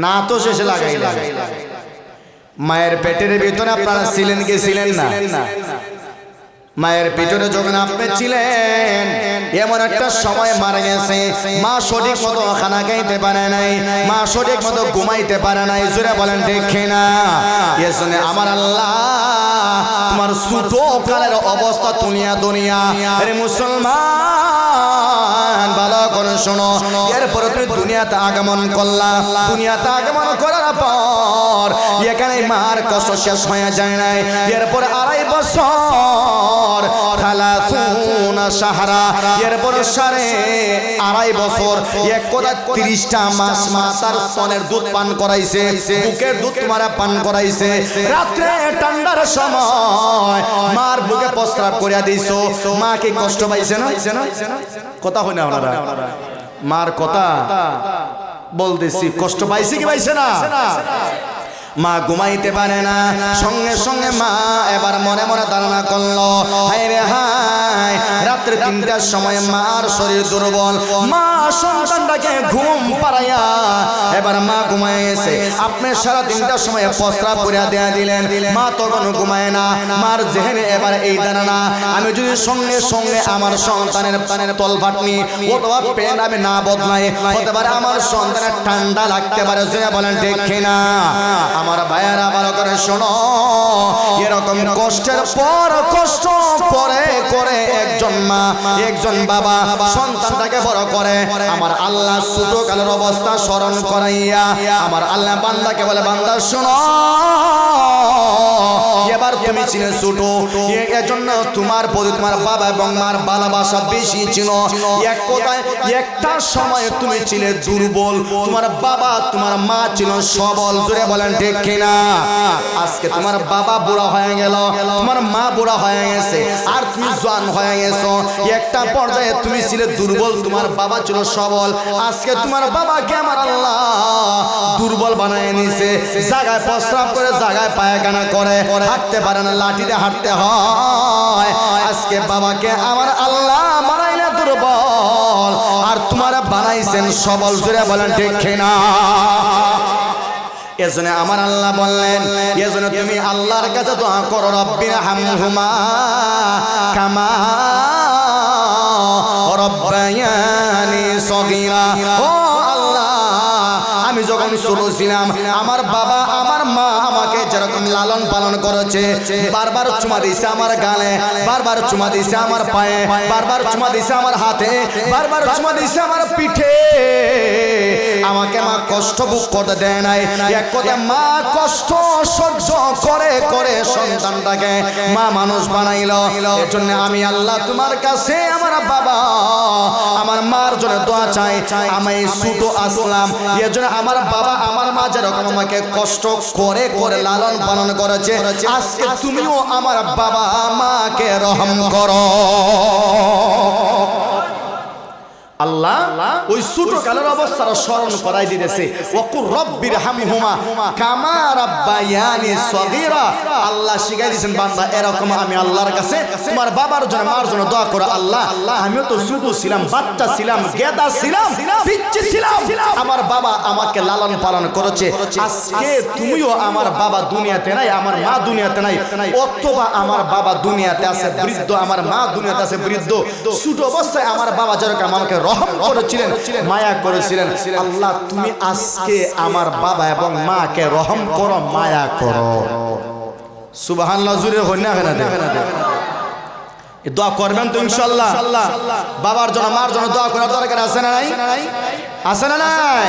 Speaker 1: না? তো শেষে লাগাই মায়ের পেটের ভিতরে আপনারা ছিলেন কি ছিলেন না? মায়ের পেটে যখন আপনি ছিলেন এমন একটা সময় মারা গেছে, মা সঠিক মতো খানা খাইতে পারে নাই, মা সঠিক মতো ঘুমাইতে পারে নাই। জোরে বলেন ঠিক কিনা? এজন্য আমার আল্লাহ তোমার ছোট কালের অবস্থা দুনিয়া আরে মুসলমান ভালো করে শোনো, এরপরে তুমি দুনিয়াতে আগমন করলা। দুনিয়াতে আগমন করার পর এখানে মার কষ্ট শেষ হয়ে যায় নাই। এরপরে 2.5 বছর খালাসুনা সাহারা, এরপর 2.5 বছর, এক কথা 30টা মাস মা তার স্তনের দুধ পান করাইছে, বুকের দুধ তোমারা পান করাইছে। রাত্রে ঠান্ডার সময় মার বুকে প্রস্রাব করিয়া দিছো। মা কি কষ্ট পাইছে না? কথা হয় না আপনারা? মার কথা বলতেছি, কষ্ট পাইছে কি পাইছে না? মা ঘুমাইতে পারে না, সঙ্গে সঙ্গে মা এবার মনে মনে ধারণা করলো, হায় রে হায়, রাত্রে 3টার সময় মার শরীর দুর্বল, মা সন্তানটাকে ঘুম পাড়াইয়া এবার মা ঘুমায় গেছে। আপনি সারা 3টার সময় প্রস্রাব করে দেয়া দিলেন, মা তখন ঘুমায় না। মার জেহেনে এবার এই ধারণা, আমি যদি সঙ্গে সঙ্গে আমার সন্তানের প্রাণের তলফাটনি অথবা প্যান্ট আমি না বদলাই, হতে পারে আমার সন্তানের ঠান্ডা লাগতে পারে। বলেন ঠিক কিনা? আমার ভাইয়েরা ভালো করে শোনো, এরকম কষ্টের পর কষ্ট করে করে একজন মা একজন বাবা সন্তানটাকে বড় করে। আমার আল্লাহ ছোট কালের অবস্থা স্মরণ করাইয়া আমার আল্লাহ বান্দাকে বলে, বান্দা শোনো, এবার তুমি ছিলে ছোট, এজন্য তোমার প্রতি তোমার বাবা এবং মার ভালোবাসা বেশি ছিল। এক কথায় একটা সময় তুমি ছিলে দুর্বল, তোমার বাবা তোমার মা ছিল সবল। জোরে বলেন ঠিক কিনা? আজকে তোমার বাবা বুড়া হয়ে গেল, তোমার মা বুড়া হয়ে গেছে, আর তুমি জওয়ান হয়ে গেছো। একটা পর্যায়ে তুমি ছিলে দুর্বল, তোমার বাবা ছিল সবল। আজকে তোমার বাবাকে আমার আল্লাহ দুর্বল বানায় নিছে, জায়গায় প্রস্রাব করে জায়গায় পায়খানা করে, হাঁটতে পারে না, লাঠিতে হাঁটতে হয়। আজকে বাবাকে আমার আল্লাহ বানাইলে দুর্বল, আর তোমার বানাইছেন সবল। জোরে বলেন ঠিক কিনা? এজন্য আমার আল্লাহ বললেন, এজন্য তুমি আল্লাহর কাছে দোয়া করো, রব্বির হামহুমা কামা রব্বায়ানি সগীরা। ও আল্লাহ, আমি যখন ছোট ছিলাম আমার বাবা আমার মা আমাকে যেরকম লালন পালন করেছে, বারবার চুমা দিয়েছে আমার গালে, বারবার চুমা দিয়েছে আমার পায়ে, বারবার চুমা দিয়েছে আমার হাতে, বারবার চুমা দিয়েছে আমার পিঠে, আমাকে মা কষ্ট ভোগ করতে দেয় নাই। এক কথা মা কষ্ট সহ্য করে করে সন্তানটাকে মা মানুষ বানাইল। এর জন্য আমি আল্লাহ তোমার কাছে আমার বাবা আমার মার জন্য দোয়া চাই। আমি ছোট আসলাম, এর জন্য আমার বাবা আমার মা যেরকম আমাকে কষ্ট করে করে লালন পালন করেছে, আজকে তুমিও আমার বাবা মাকে রহম করো। আল্লাহ ওই ছোট কালের অবস্থাটা স্মরণ করাই দিতেছে, ওয়াকুর রব্বির হামহুমা কামা রাব্বায়ানি সগীরা। আল্লাহ শিখাই দিয়েছেন, বান্দা এরকম আমি আল্লাহর কাছে তোমার বাবার জন্য মার জন্য দোয়া করো। আল্লাহ, আমিও তো ছোট ছিলাম, বাচ্চা ছিলাম, গেদা ছিলাম, পিচ্চি ছিলাম, আমার বাবা আমাকে লালন পালন করেছে। আজকে তুমিও আমার বাবা দুনিয়াতে নাই, আমার মা দুনিয়াতে নাই, অথবা আমার বাবা দুনিয়াতে আছে বৃদ্ধ, আমার মা দুনিয়াতে আছে বৃদ্ধ। ছোট অবস্থায় আমার বাবা যেরকম আমাকে রহম করেছিলেন, মায়া করেছিলেন, আল্লাহ তুমি আজকে আমার বাবা এবং মাকে রহম করো, মায়া করো। সুবহানাল্লাহ। জুড়ে হই না দোয়া করবেন তো ইনশাআল্লাহ? বাবার জন্য মার জন্য দোয়া করার দরকার আছে না নাই? আছে না নাই?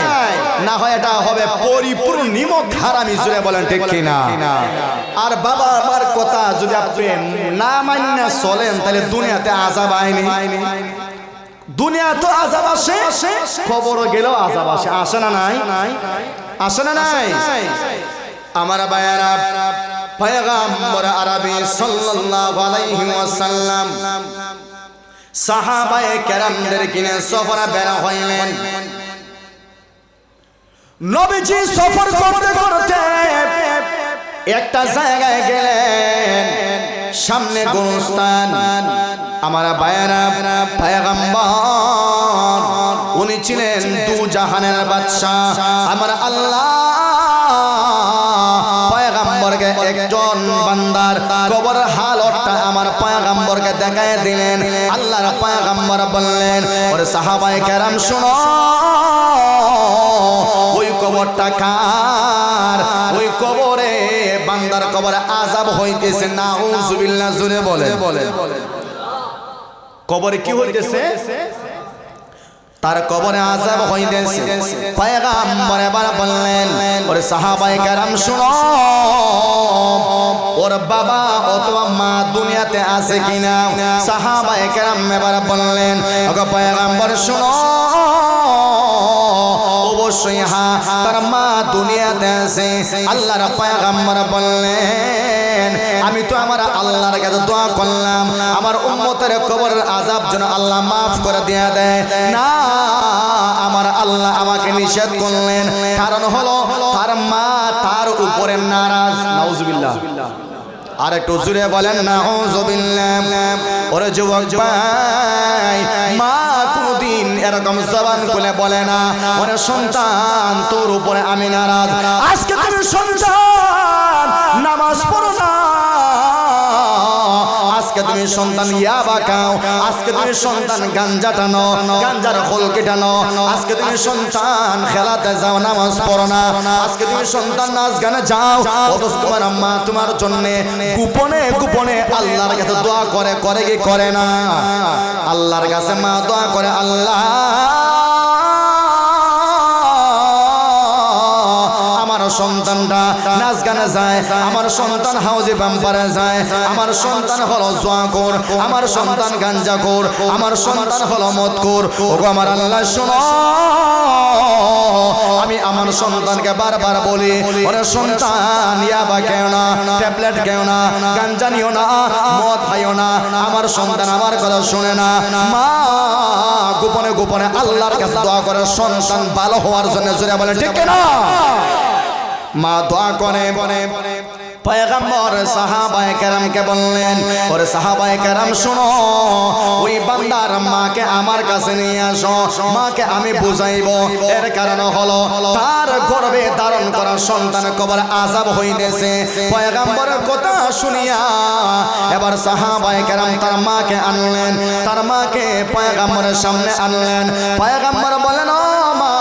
Speaker 1: না হয় এটা হবে পরিপূর্ণ নিমক হারামি। জুড়ে বলেন ঠিক কিনা? আর বাবা আমার কথা যদি আপনি না মান্য চলেন, তাহলে দুনিয়াতে আযাব আইনি। দুনিয়া তো আযাব আসে, খবর গেলেও আযাব আসে। আসে না নাই? আসে না নাই? আমার ভাইয়েরা, পয়গম্বর আরবি সাল্লাল্লাহু আলাইহি ওয়াসাল্লাম সাহাবায়ে কেরামদের কিনে সফরে বের হইলেন। নবীজি সফর করতে করতে একটা জায়গায় গেলেন, সামনে গোরস্থান। আমার ভাইয়েরা, পয়গম্বর উনি ছিলেন দু জাহানের বাদশা। আমার আল্লাহ পয়গম্বরকে একজন বান্দার কবরের হালতটা আমার পয়গম্বরকে দেখায় দিলেন। আল্লাহর পয়গম্বর বললেন, ওরে সাহাবায়ে কেরাম শুনো, ওই কবরটা কার? ওই কবরে বান্দার কবরে আযাব হইতেছে। নাউযুবিল্লাহ। জোরে বলে কবরে কি হইতেছে? তার কবরে আযাব হইতেছে। পয়গম্বর এবার বললেন, ওরে সাহাবায়ে কেরাম শুনো, ওর বাবা অথবা মা দুনিয়াতে আছে কিনা? সাহাবায়ে কেরাম এবার বললেন, ওগো পয়গম্বর শুনো, অবশ্যই হ্যাঁ, তার মা দুনিয়াতে আছে। আল্লাহর পয়গম্বর বললেন, আমি তো আমার আল্লাহর কাছে দোয়া করলাম আমার উম্মতের কবরের আযাব যেন আল্লাহ মাফ করে দিয়ে দেয়। না, আমার আল্লাহ আমাকে নিষেধ করলেন, কারণ হলো তার মা তার উপর উপরে নারাজ। নাউজুবিল্লাহ। আর একটু জোরে বলেন নাউজুবিল্লাহ। ওরে যুবক ভাই, মা কোনদিন এরকম জবান খুলে বলে না ওরে সন্তান তোর উপরে আমি নারাজ। আজকে তুমি সন্তান নামাজ পড়ো না, আজকে তুমি সন্তান ইয়াবা খাও, আজকে তুমি সন্তান গাঞ্জা টানো, গাঞ্জার খোলকে টানো, আজকে তুমি সন্তান খেলাতে যাও, নামাজ পড়ো না, আজকে তুমি সন্তান নাচ গানে যাও। অথচ তোমার আম্মা তোমার জন্য গোপনে গোপনে আল্লাহর কাছে দোয়া করে, করে কি করে না? আল্লাহর কাছে মা দোয়া করে, আল্লাহ আমার সন্তানটা নাচ গানে যায়, আমার সন্তান হাউজে বাম্পারে যায়, আমার সন্তান হলো জুয়াখোর, আমার সন্তান গাঞ্জাখোর, আমার সন্তান হলো মদখোর। ওগো আমার আল্লাহ শোনো, আমি আমার সন্তানকে বারবার বলি ওরে সন্তান ইয়াবা খেও না, ট্যাবলেট খেও না, গাঞ্জা নিও না, মদ খাইও না। আমার সন্তান আমার কথা শুনে না। মা গোপনে গোপনে আল্লাহর কাছে দোয়া করে সন্তান ভালো হওয়ার জন্য। জোরে বলে ঠিক না? মা দোয়া করে। পয়গম্বর সাহাবায়ে কেরামকে বললেন ওরে সাহাবায়ে কেরাম শোনো, ওই বান্দার মাকে আমার কাছে নিয়ে আসো, মাকে আমি বুঝাইবো। এর কারণ হলো তার গর্ভে ধারণ করা সন্তান কবর আযাব হইতেছে। পয়গম্বরের কথা শুনিয়া এবার সাহাবায়ে কেরাম তার মাকে আনলেন, তার মাকে পয়গম্বরের সামনে আনলেন। পয়গম্বর বলেন ও মা,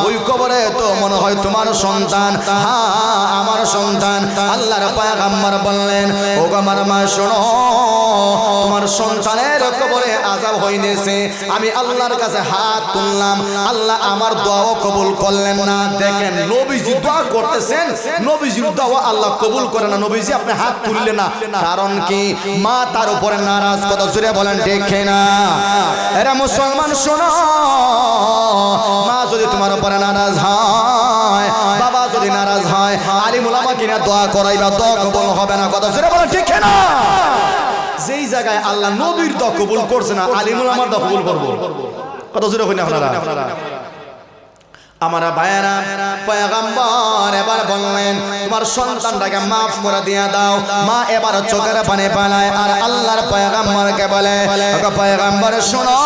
Speaker 1: ওই কবরে তো মনে হয় তোমার সন্তান। হ্যাঁ আমার সন্তান। আল্লাহর পয়গম্বর বললেন ও গো আমার মা শোনো, তোমার সন্তানের কবরে আযাব হইতেছে। আমি আল্লাহর কাছে হাত তুললাম, আল্লাহ আমার দোয়াও কবুল করলেন না। দেখেন নবীজি দোয়া করতেছেন, নবীজির দোয়া আল্লাহ কবুল করে না। নবীজি আপনি হাত তুললেন না, কারণ কি? মা তার উপরে নারাজ। কত জোরে বলেন দেখে না? এরা মুসলমান শোনো, মা যদি তোমার উপরে নারাজ হয়, বাবা যদি নারাজ হয়, আলিম উলামা কিনা দোয়া করাইবা, দোয়া কবুল হবে না। কথা জোরে বলেন ঠিক না? যেই জায়গায় আল্লাহ নবীর দোয়া কবুল করছে না, আলিম উলামার দোয়া কবুল করব। কথা জোরে কইনা আপনারা? আমার ভাইয়েরা, পয়গম্বর এবার বললেন তোমার সন্তানটাকে মাফ করে দিয়ে দাও। মা এবার চোখের পানি পালায় আর আল্লাহর পয়গম্বরকে বলে পয়গম্বর শোনো,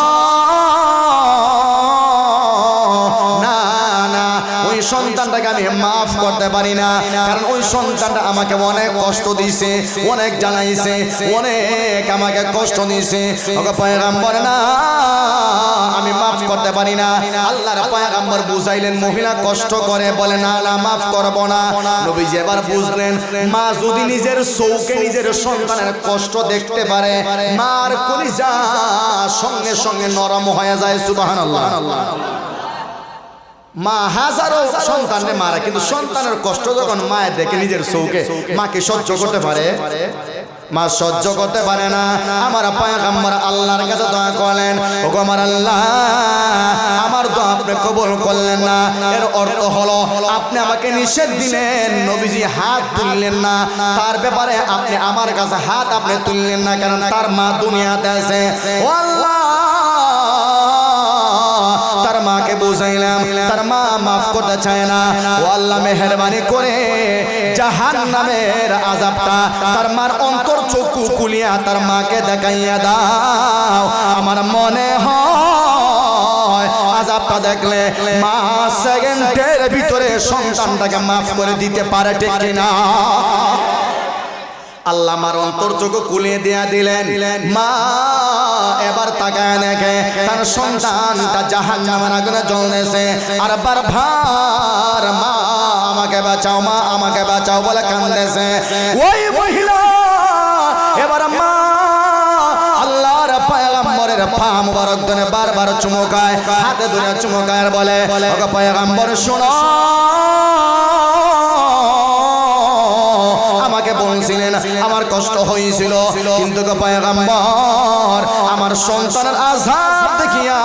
Speaker 1: ওই সন্তানটাকে আমি মাফ করতে পারি না, কারণ ওই সন্তানটা আমাকে অনেক কষ্ট দিয়েছে, অনেক জানাইছে, অনেক আমাকে কষ্ট দিয়েছে। ওগো পয়গম্বর না, আমি মাফ করতে পারি না। আল্লাহর পয়গম্বর বুঝাইলেন মহিলা কষ্ট করে, বলে না না মাফ করব না। নবীজি এবার বুঝলেন মা যদি নিজের চোখে নিজের সন্তানের কষ্ট দেখতে পারে, মার কলিজা সঙ্গে সঙ্গে নরম হয়ে যায়। সুবহানাল্লাহ। মা হাজারো সন্তানকে মারে, কিন্তু সন্তানের কষ্ট যখন মায়ের দেখে নিজের চোখে, মাকে সহ্য করতে পারে? মা সহ্য করতে পারে না। আমার পয়গম্বর আল্লাহর কাছে দোয়া করলেন, ওগো আমার আল্লাহ, আমার দোয়া আপনি কবুল করলেন না। এর অর্থ হলো আপনি আমাকে নিষেধ দিলেন, নবীজি হাত তুললেন না, তার ব্যাপারে আপনি আমার কাছে হাত আপনি তুললেন না, কারণ তার মা দুনিয়াতে আছে। ও আল্লাহ, তার মাকে বুঝাইলাম, তার মা মাফ করতে চায় না। ও আল্লাহ মেহেরবানি করে জাহান্নামের আযাবটা তার মার অন্তর চক্ষু খুলিয়া তার মাকে দেখাইয়া দাও। আমার মনে হয় আযাবটা দেখলে মা সেকেন্ডের ভিতরে সন্তানটাকে মাফ করে দিতে পারে, ঠিক কিনা? আল্লাহ আমার অন্তর চোখ খুলে দিয়া দিলেন। মা এবার তাকায় দেখে তার সন্তানটা জাহান্নামের আগুনে জ্বলতেছে, আর বারবার মা আমাকে বাঁচাও, মা আমাকে বাঁচাও বলে কাঁদতেছে। ওই মহিলা এবার মা আল্লাহর পয়গম্বরের পা মুবারক ধরে বারবার চুমকায়, হাতে ধরে চুমকায় আর বলে ওগো পয়গম্বর শোনো, আমাকে বলছিলেন আমার কষ্ট হয়েছিল, কিন্তু গো পয়গম্বর আমার সন্তানের আযাব দেখিয়া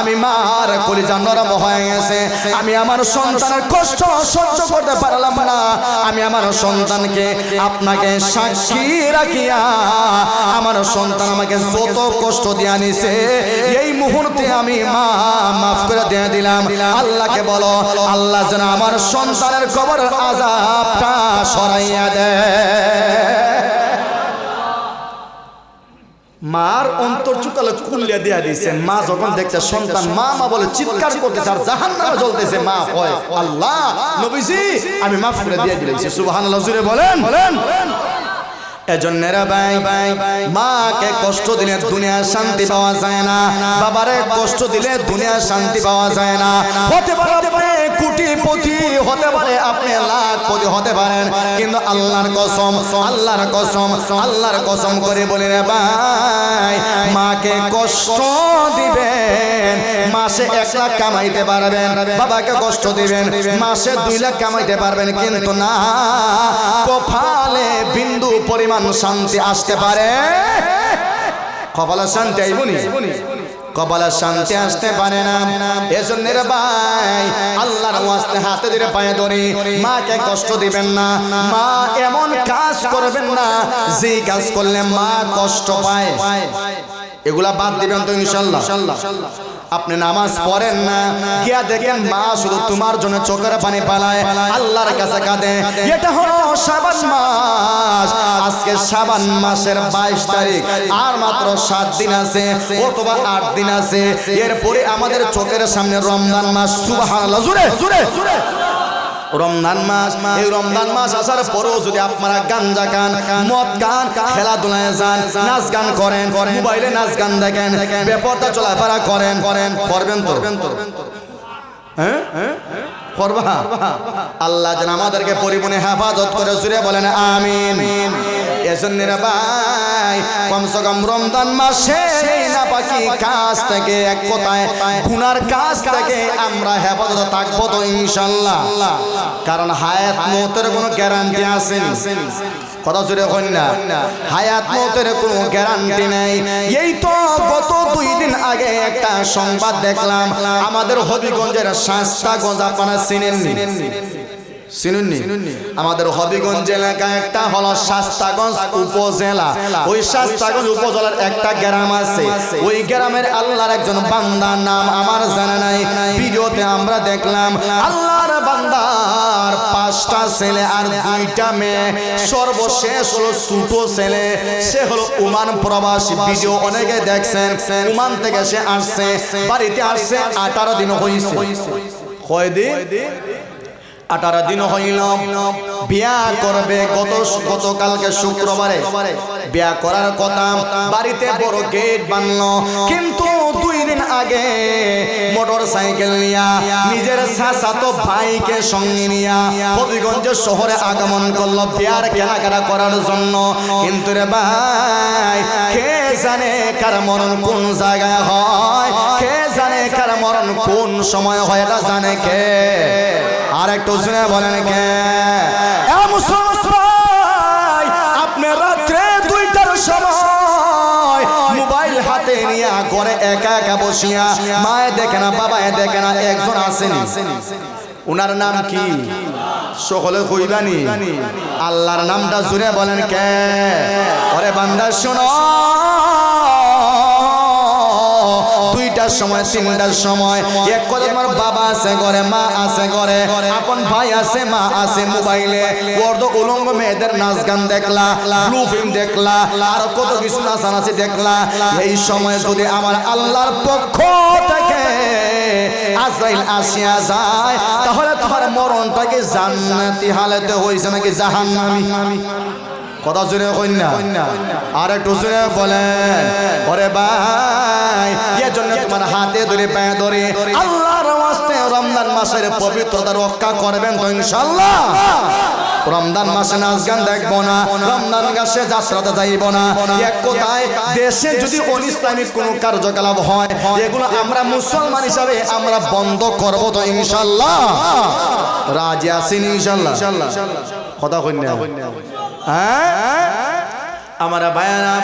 Speaker 1: আমি মার কলিজা নরম হয়ে গেছে। আমি আমার সন্তানের কষ্ট সহ্য করতে পারলাম না। আমি আমার সন্তানকে আপনাকে সাক্ষী রাখিয়া আমার সন্তান আমাকে যত কষ্ট দিয়া নিছে এই মুহূর্তে আমি মাফ করে দিয়ে দিলাম। আল্লাহকে বলো আল্লাহ যেন আমার সন্তানের কবরের আযাবটা সরাইয়া দেয়। মার অন্তর চুকালে খুললে দিয়া দিয়েছে। মা যখন দেখছে সন্তান মা মা বলে চিৎকার করতেছে আর জাহান্নামে জ্বলতেছে, মা কয় আল্লাহ নবীজি আমি মাফ করে দিয়ে দিয়েছি। সুবহানাল্লাহ জুড়ে বলেন। এজন্য রে ভাই মাকে কষ্ট দিলে দুনিয়ার শান্তি পাওয়া যায় না, বাবারে কষ্ট দিলে দুনিয়ার শান্তি পাওয়া যায় না। হতে পারে আপনি কোটিপতি, হতে পারে আপনি লাখপতি হতে পারেন, কিন্তু আল্লাহর কসম করে বলি রে ভাই মাকে কষ্ট দিবেন মাসে 1 লাখ কামাইতে পারবেন, বাবাকে কষ্ট দিবেন মাসে 2 লাখ কামাইতে পারবেন, কিন্তু না কপালে বিন্দু পরিমাণ শান্তি আসতে পারে? কপালে শান্তি আইবনি, কপালে শান্তি আসতে পারে না। এজন্য রে ভাই আল্লাহর ওয়াস্তে হাতে ধরে পায়ে ধরে মাকে কষ্ট দিবেন না, মা এমন কাজ করবেন না যে কাজ করলে মা কষ্ট পায়। এগুলা বাদ দিবেন তো ইনশাআল্লাহ। আপনি নামাজ পড়েন না, গিয়া দেখেন মা শুধু তোমার জন্য চোখের পানি পালায়, আল্লাহর কাছে কাঁদে। এটা হলো শাবান মাস। আজকে শাবান মাসের 22 তারিখ, আর মাত্র 7 দিন আছে অথবা 8 দিন আছে, এরপরে আমাদের চোখের সামনে রমজান মাস। সুবহানাল্লাহ জোরে জোরে। রমজান মাস, এই রমজান মাস আসার পরেও যদি আপনারা গাঞ্জা খান, মদ খান, খেলাধুলায় যান, নাচ গান করেন, মোবাইলে নাচ গান দেখেন, বেপরদা চলাফেরা করেন, করবেন তো হ্যাঁ করবা? আল্লাহ যেন আমাদেরকে পরিপূর্ণ হেফাজত করে, জুড়ে বলেন আমিন। এজন্য রে ভাই কমসে কম রমজান মাসে নাপাকি কাজ থেকে, এক কথায় গুনার কাজ থেকে আমরা হেফাজত থাকবো তো ইনশাআল্লাহ। কারণ হায়াত মওতের কোনো গ্যারান্টি আছে না, কথা জুড়ে কই না, হায়াত মওতের কোনো গ্যারান্টি নাই। এই তো গত 2 দিন আগে একটা সংবাদ দেখলাম, আমাদের হবিগঞ্জের শাস্তাগঞ্জ, আপনারা চিনেননি? আমাদের হবিগঞ্জ এলাকায় একটা হলো শাস্তাগঞ্জ উপজেলা। ওই শাস্তাগঞ্জ উপজেলার একটা গ্রাম আছে, ওই গ্রামের আল্লাহর একজন বান্দার নাম আমার জানা নাই, ভিডিওতে আমরা দেখলাম আল্লাহর বান্দার 5টা ছেলে আর 2টা মেয়ে, সর্বশেষ হলো ছোট ছেলে, সে হলো ওমান প্রবাসী। ভিডিও অনেকে দেখছেন, ওমান থেকে সে আসছে, বাড়িতে আসছে 18 দিন হয়েছে। কয় দিন? 18 দিন হইল। বিয়া করবে গতকালকে শুক্রবারে বিয়া করার কথা, বাড়িতে বড় গেট বানলো, কিন্তু 2 দিন আগে মোটর সাইকেল নিয়া নিজের চাচাতো ভাইকে সঙ্গে নিয়া হবিগঞ্জ শহরে আগমন করলো বিয়ার কেনাকাটা করার জন্য। কিন্তু রে ভাই কে জানে কার মরণ কোন জায়গায় হয়, কে জানে কার মরণ কোন সময় হয়, এটা জানে কে? আর একটু শুনে বলেন কে? আপনি রাত্রে 2টার সময় মোবাইল হাতে নিয়ে ঘরে একা একা বসিয়া মায়ে দেখে না, বাবায় দেখে না, একজন আসেনি, উনার নাম কি? সকলে কইবানি? আল্লাহর নামটা জুড়ে বলেন কে? ওরে বান্দা শোনো, 2টার সময় 3টার সময় এক কথা আমার বাবা আছে ঘরে, মা আছে ঘরে, আপন ভাই আছে, মা আছে, মোবাইলে অর্ধ উলঙ্গ মেয়েদের নাচ গান দেখলা, ব্লু ফিল্ম দেখলা, আর কত কিছু নাচানাচি দেখলা। এই সময় যদি আমার আল্লাহর পক্ষ থেকে আজরাইল আসিয়া যায়, তাহলে তোমার মরণটাকে জান্নাতি হালাতে হইছে নাকি জাহান্নামী? কথা জুড়ে কই না, আর একটু জুড়ে বলেন। ওরে ভাই এজন্য তোমার হাতে ধরে পায়ে ধরে আল্লাহর ওয়াস্তে রমজান মাসের পবিত্রতা রক্ষা করবেন তো ইনশাআল্লাহ। রমজান মাসে নাচ গান দেখবো না, রমজান মাসে যাত্রাতে যাইব না। এক কথায় দেশে যদি অনিসলামিক কোনো কার্যকলাপ হয়, এগুলো আমরা মুসলমান হিসাবে আমরা বন্ধ করবো তো ইনশাআল্লাহ। রাজি আছেন ইনশাআল্লাহ? কথা কই না হ্যাঁ আমার ভাইরা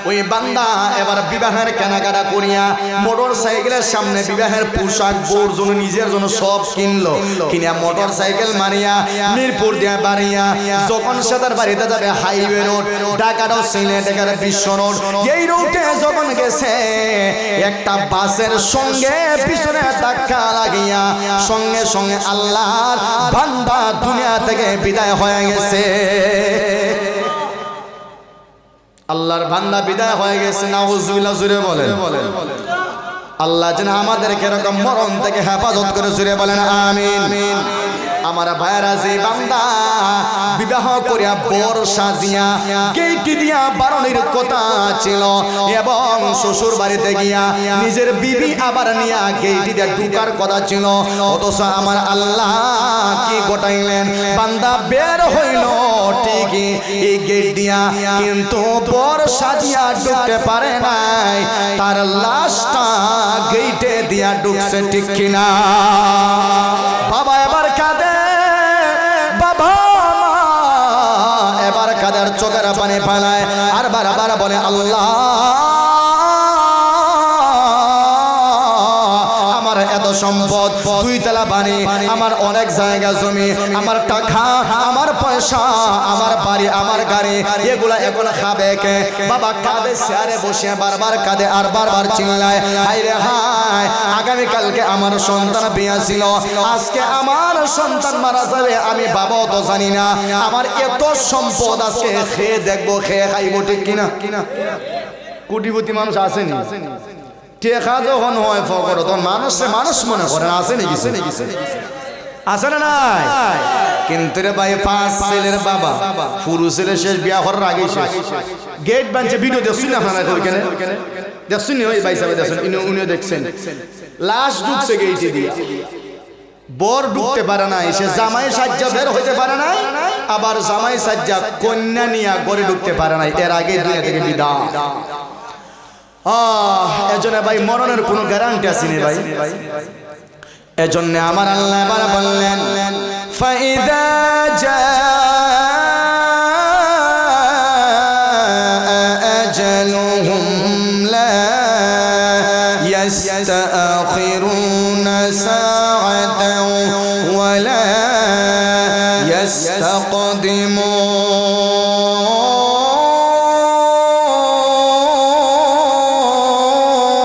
Speaker 1: ওই বান্দা এবার বিবাহের কেনাকাটা করিয়া মোটর সাইকেলের সামনে বিবাহের পোশাক বোর জন্য নিজের জন্য সব কিনলো কিনা মোটর সাইকেল মারিয়া মিরপুর দিয়া বাড়িয়া যখন সে তার বাড়িতে যাবে হাইওয়ে রোড ঢাকার সিলেটের বিশ্ব রোড এই রোডে যখন গেছে একটা বাসের সঙ্গে পিছনে ধাক্কা লাগিয়া সঙ্গে সঙ্গে আল্লাহর বান্দা দুনিয়া থেকে বিদায় হয়ে গেছে আল্লাহর বান্দা বিদায় হয়ে গেছে নাউজুবিল্লাহ জুড়ে বলেন আল্লাহ যেন আমাদেরকে এরকম মরণ থেকে হেফাজত করে জুড়ে বলেন আমিন আমার ভাইরা যে বান্দা বিবাহ করিয়া বর সাজিয়া গেট দিয়া বারণের কথা ছিল এবং শ্বশুর বাড়িতে গিয়া নিজের বিবি আবার নিয়া গেট দিয়া ঢুকার কথা ছিল অথচ আমার আল্লাহ কি ঘটাইলেন বান্দা বের হইল ঠিকই এই গেট দিয়া কিন্তু বর সাজিয়া ঢুকতে পারে নাই তার লাশটা গেটে দিয়া ঢুকছে ঠিক কিনা বাবা এবার কাঁদে বাবা এবার কাদের চোখের পানি ফেলায় আর বারবার বলে আল্লাহ আমার এত সম্পদ দুই তলা বাড়ি আমার অনেক জায়গা জমি আমার টাকা আমার পয়সা আমার বাড়ি আমার গাড়ি এগুলা এখন খাবে কে বাবা কাঁদে চেয়ারে বসে বারবার কাঁদে আর বারবার চিল্লায় হায় রে হায় আগামীকালকে আমার সন্তান বিয়া ছিল আজকে আমার সন্তান মারা যাবে আমি বাবাও তো জানি না আমার এত সম্পদ আজকে খেয়ে দেখবো খেয়ে খাইবো ঠিক কিনা কোটিপতি মানুষ আসেনি টেকা যখন হয় ফকর তখন মানুষ মনে করেন আছে নাকি আছে না নাই কিন্তু রে ভাই পাঁচ ছেলের বাবা পুরুষ ছেলে শেষ বিয়া করার আগে গেট বানছে ভিডিও দেখছেন আপনারা ওইখানে দেখছেন ওই ভাই সাহেব দেখছেন উনিও দেখছেন লাশ ঢুকছে গেটে দিয়ে বর ঢুকতে পারে না সে জামাই সাজ্জা বের হইতে পারে না আবার জামাই সাজ্জা কন্যা নিয়া ঘরে ঢুকতে পারে না এর আগে দুনিয়া থেকে বিদায় এজন্য ভাই মরণের কোনো গ্যারান্টি আছে না ভাই এজন্য আমার আল্লাহ এবার বললেন ফাইদা জাআ আজালুহুম লা ইস্তাখিরুনা সাআতাও ওয়া লা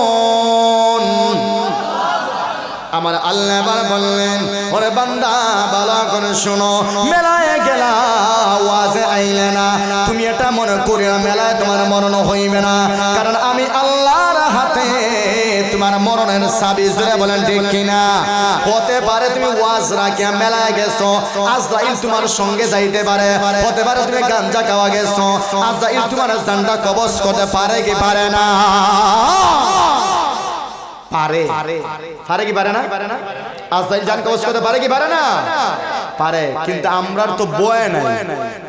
Speaker 1: ইস্তাকদিমুন আমার আল্লাহ এবার বললেন ওরে বান্দা ভালো করে শোনো মেলায় গেলা ওয়াজে আইলে না তুমি এটা মনে করি না মেলায় তোমার মরণ হইবে না কারণ আমি আল্লাহর হাতে তোমার মরণের চাবি জুড়ে বলেন ঠিক কিনা হতে পারে তুমি ওয়াজ রাখিয়া মেলায় গেছো আজরাইল তোমার সঙ্গে যাইতে পারে হতে পারে তুমি গাঞ্জা খাওয়া গেছো আজরাইল তোমার জানটা কবজ করতে পারে কি পারে না পারে পারে কি পারে না আজরাইল জান কবজ করতে পারে কি পারে না পারে কিন্তু আমরার তো বয় নাই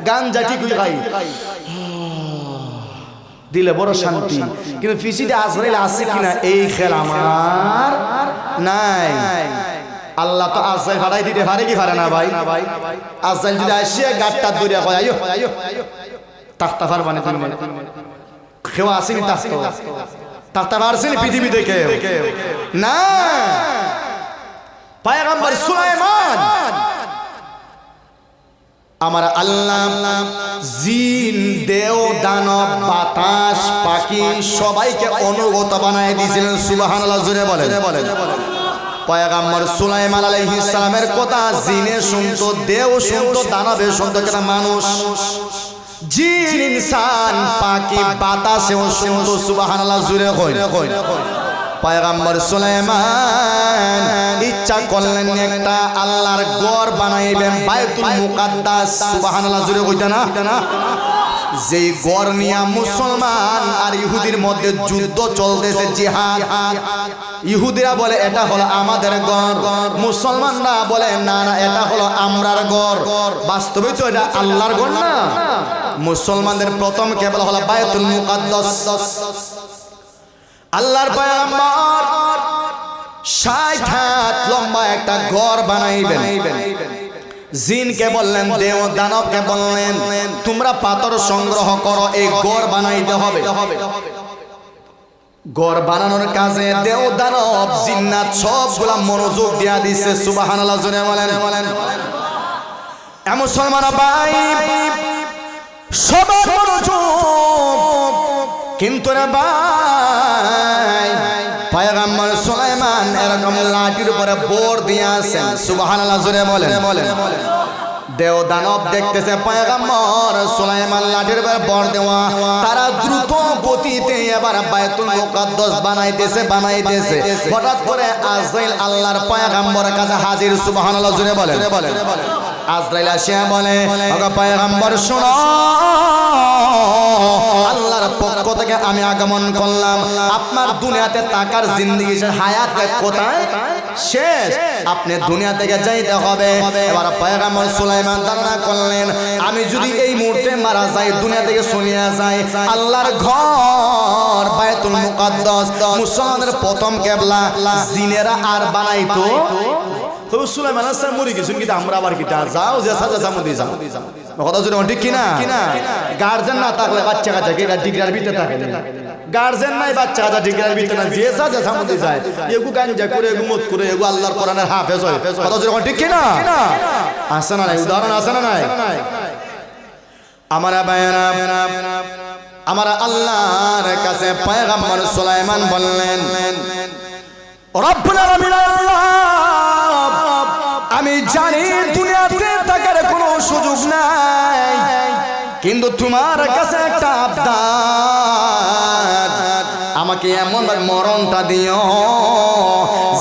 Speaker 1: গাঞ্জা ঠিকই খাই দিলে বড় শান্তি কিন্তু ফিসিতে আজরাইল আছে কিনা এই খেল আমার নাই আল্লাহ তো আজরাইল ফাড়াই দিতে পারে কি পারে না ভাই আজরাইল যদি আসে গাটটা দূরে কয় আয়ো তাখতা পারবানে তুমি কেউ আসেনি তাখতা পারছেনি পৃথিবীতে কেউ না পয়গম্বর সুলাইমান আমার আল্লাহ জিন দেও দানব বাতাস পাখি সবাইকে অনুগত বানায় দিয়েছিলেন সুবহানাল্লাহ জোরে বলেন পয়গম্বর সুলাইমান আলাইহিস সালামের কথা জিনে শুনতো দেও শুনতো দানবে শুনতো কেন মানুষ জিন ইনসান পাখি বাতাসেও শুনতো সুবহানাল্লাহ জোরে কই পয়গম্বর সুলাইমান ইচ্ছা করলেন একটা আল্লাহর ঘর বানাইবেন বাইতুল মুকাদ্দাস সুবহানাল্লাহ জোরে কইতা না যেই ঘর নিয়া মুসলমান আর ইহুদির মধ্যে যুদ্ধ চলতেছে জিহাদ ইহুদিরা বলে এটা হলো আমাদের ঘর মুসলমানরা বলে না না এটা হলো আমরার ঘর বাস্তবে তো এটা আল্লাহর ঘর না মুসলমানদের প্রথম কেবল হলো বাইতুল মুকাদ্দাস আল্লাহর পয়গম্বর ৬০ হাত লম্বা একটা ঘর বানাইবেন জিনকে বললেন, দেও দানবকে বললেন, তোমরা পাথর সংগ্রহ করো, এই ঘর বানাইতে হবে। ঘর বানানোর কাজে দেও দানব জিন্নাত সবগুলা মনোযোগ দিয়া দিছে। সুবহানাল্লাহ জোরে বলেন। মুসলমান ভাই, সবার মনোযোগ কিন্তু রে ভাই, পয়গম্বর সুলাইমান এরকম লাঠির উপরে বোর দিয়ে আছেন। সুবহানাল্লাহ জোরে বলেন। দেও দানব দেখতেছে পয়গম্বর সুলাইমান লাঠির উপরে বোর দেওয়া, তারা দ্রুত গতিতে এবার বাইতুল মুকাদ্দাস বানাইতেছে। হঠাৎ করে আজরাইল আল্লাহর পয়গম্বরের কাছে হাজির। সুবহানাল্লাহ জোরে বলেন। আজরাইল আসিয়া বলে, ওগো পয়গম্বর শুনো, আল্লাহর পক্ষ থেকে আমি আগমন করলাম। আপনার দুনিয়াতে থাকার জিন্দেগি হায়াত কোথায় শেষ, আপনি দুনিয়া থেকে যাইতে হবে। এবার পয়গম্বর সুলাইমান ধারণা করলেন, আমি যদি এই মুহূর্তে মারা যাই, দুনিয়া থেকে চলিয়া যাই, আল্লাহর ঘর বাইতুল মুকাদ্দাস মুসলমানদের প্রথম কিবলা জিনেরা আর বানাইতো। সুলাইমান আসসালাম মরে গেছেন, কিন্তু আমরা আবার কিটা যাও যে সাজা মধ্যে যাও। কথা যদি ঠিক কিনা? গার্জেন না থাকলে বাচ্চা কাচ্চা কে ডিগ্রার ভিতরে থাকে, গার্জেন নাই বাচ্চা কাচ্চা ডিগ্রার ভিতরে না, যে সাজা মধ্যে যায়, এগু গাঞ্জা করে, এগু মত করে, এগু আল্লাহর কোরআনের হাফেজ হয়। কথা যদি ঠিক কিনা? আছে না নাই? উদাহরণ আছে না নাই? আমার ভাইয়েরা, আমার আল্লাহর কাছে পয়গম্বর সুলাইমান বললেন, রব্বুল আলামিন, আমি জানি দুনিয়াতে থাকার কোনো সুযোগ নাই, কিন্তু তোমার কাছে একটা আবদার, আমাকে এমন মরণটা দিও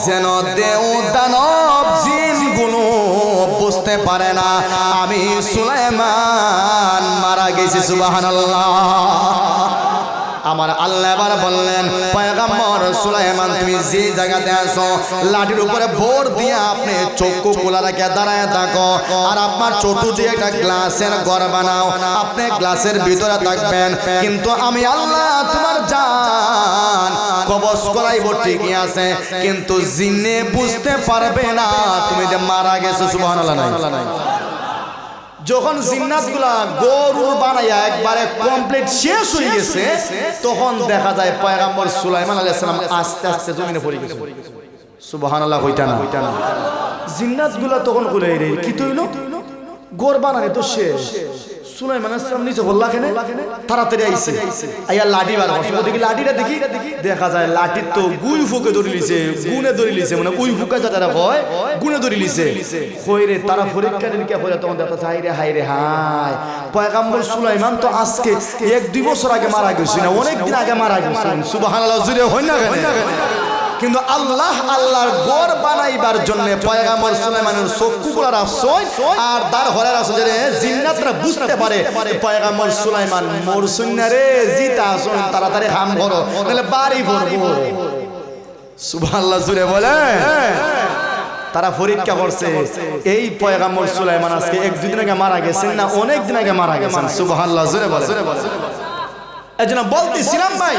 Speaker 1: যেন দেও দানব জিনগুলো বুঝতে পারে না আমি সুলাইমান মারা গেছি। সুবহানাল্লাহ। আমার আল্লাহ এবার বললেন, পয়গম্বর সুলাইমান, তুমি যে জায়গাতে আছো, লাঠির উপরে ভোর দিয়ে আপনি চক্ষু খোলা রেখে দাঁড়ায় থাকো, আর আপনার চতুর্দিকে একটা গ্লাসের ঘর বানাও, আপনি গ্লাসের ভিতরে থাকবেন, কিন্তু আমি আল্লাহ তোমার জান কবজ করাইব ঠিকই আছে, কিন্তু জিনে বুঝতে পারবে না তুমি যে মারা গেছো। সুবহানাল্লাহ। যখন জিন্নাতগুলা গরু বানাইয়া একবারে কমপ্লিট শেষ হয়ে গেছে, তখন দেখা যায় পয়গম্বর সুলাইমান আলাইহিস সালাম আস্তে আস্তে জমিনে পড়ে গেছে। সুবহানাল্লাহ। হইতা না? জিন্নাতগুলা তখন কইলে রে কি তইলো, গরু বানানি তো শেষ। সুলাইমান আলাইহিস সালাম নিচে বললা কেন, তাড়াতাড়ি আইছে, আইয়া লাঠি বার করছে। দেখি লাঠিটা দেখি, দেখা যায় লাঠির তো গুই ফুকে ধরে লিছে, গুনে ধরে লিছে, মানে উই ফুকা যারা হয় গুনে ধরে লিছে। কইরে তারা পরীক্ষা নিরীক্ষা করে তখন দেখা যায়, হাই রে হাই, পয়গম্বর সুলাইমান তো আজকে 1-2 বছর আগে মারা গেছে না, অনেক দিন আগে মারা গেছে। সুবহানাল্লাহ জুড়ে হয় না কেন? কিন্তু আল্লাহর ঘর বানাইবার জন্য পয়গম্বর সুলাইমানের চক্ষুগুলো রাখছয়, আর তার ঘরের আছে যে জিন্নাতরা বুঝতে পারে পয়গম্বর সুলাইমান মরছুন না রে, জিতা আসুন, তাড়াতাড়ি হাম করো, তাহলে বাড়ি ভরবো। সুবহানাল্লাহ জুড়ে বলে। তারা পরীক্ষা করছে, এই পয়গম্বর সুলাইমান আজকে 1-2 দিন আগে মারা গেছেন না, অনেক দিন আগে মারা গেছেন। সুবহানাল্লাহ জুড়ে বলে। এজন্য বলতেছিলাম ভাই,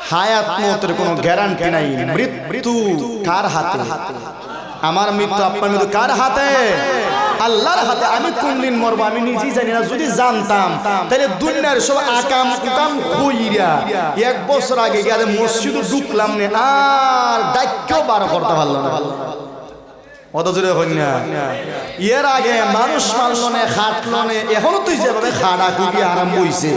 Speaker 1: হায়াত মতের কোনো গ্যারান্টি নাই। মৃত্যু কার হাতে? আমার মৃত্যু, আপনার মৃত্যু কার হাতে? আল্লাহর হাতে। আমি কোন দিন মরবো আমি নিজেই জানি না। যদি জানতাম তাহলে দুনিয়ার সব আকাম কুকাম কইরা 1 বছর আগে গিয়ে মসজিদে ঢুকলাম না, আর ডাক্কেও বার করতে পারলাম না। অত জোরে হই না। এর আগে মানুষ মারলনে, খাটলনে, এখনো তো যেভাবে খাড়া খুবই আরম্ভ হইছে,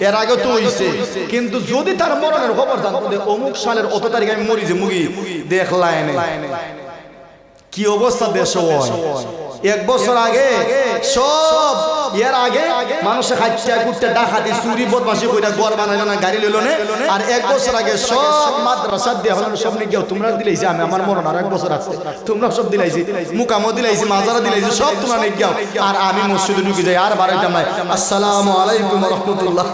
Speaker 1: এর আগে তো হইছে। কিন্তু যদি তার মরণের খবর জানতো, অমুক সালের অত তারিখ আমি মরি যে মুগি দেখলাই কি অবস্থা দেশ হয়। 1 বছর আগে সব, এর আগে মানুষের খাইয়া কুটতে ডাকাতি চুরি বদমাশি কইরা ঘর বানাইলো না, গাড়ি লইলো না। আর 1 বছর আগে সব মাদ্রাসা দিয়ে হলো, সব নিয়ে তোমরা দিলাইছি, আমি আমার মরণ আর 1 বছর আছে, তোমরা সব দিলাইছি, মুকামও দিলাইছি, মাজারা দিলাইছি, সব তোমরা নিয়ে যাও। আর আমি মসজিদে ঢুকে যাই, আর বাড়াইতাম না, আসসালামু আলাইকুম ওয়া রাহমাতুল্লাহ।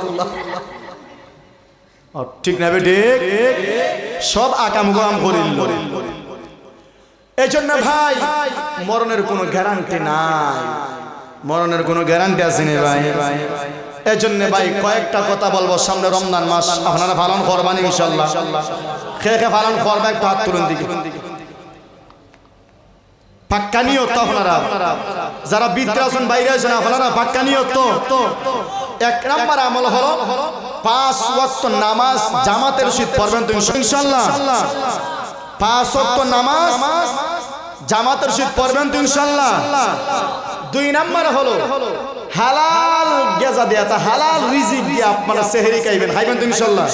Speaker 1: ঠিক না বেটে? সব আকাম গোলাম করিল। এই জন্য ভাই, মরণের কোনো গ্যারান্টি নাই, মরণের কোনো গ্যারান্টি আছে না ভাই। এই জন্য ভাই কয়েকটা কথা বলবো। সামনে রমজান মাস, আপনারা পালন করবেন ইনশাআল্লাহ। কে কে পালন করবে একটু হাত তুলুন দিকে। পাক্কা নিয়ত আপনারা যারা বিদ্যা আছেন বাইরে আছেন আপনারা পাক্কা নিয়ত তো এক নাম্বার আমল হলো 5 ওয়াক্ত নামাজ জামাতের সহিত পড়বেন তো ইনশাআল্লাহ 5 ওয়াক্ত নামাজ জামাতের সহিত পড়বেন তো ইনশাআল্লাহ 2 নাম্বার হলো হালাল গেজা দেয়া তা হালাল রিজিক দিয়ে আপনারা সেহরি খাইবেন তো ইনশাআল্লাহ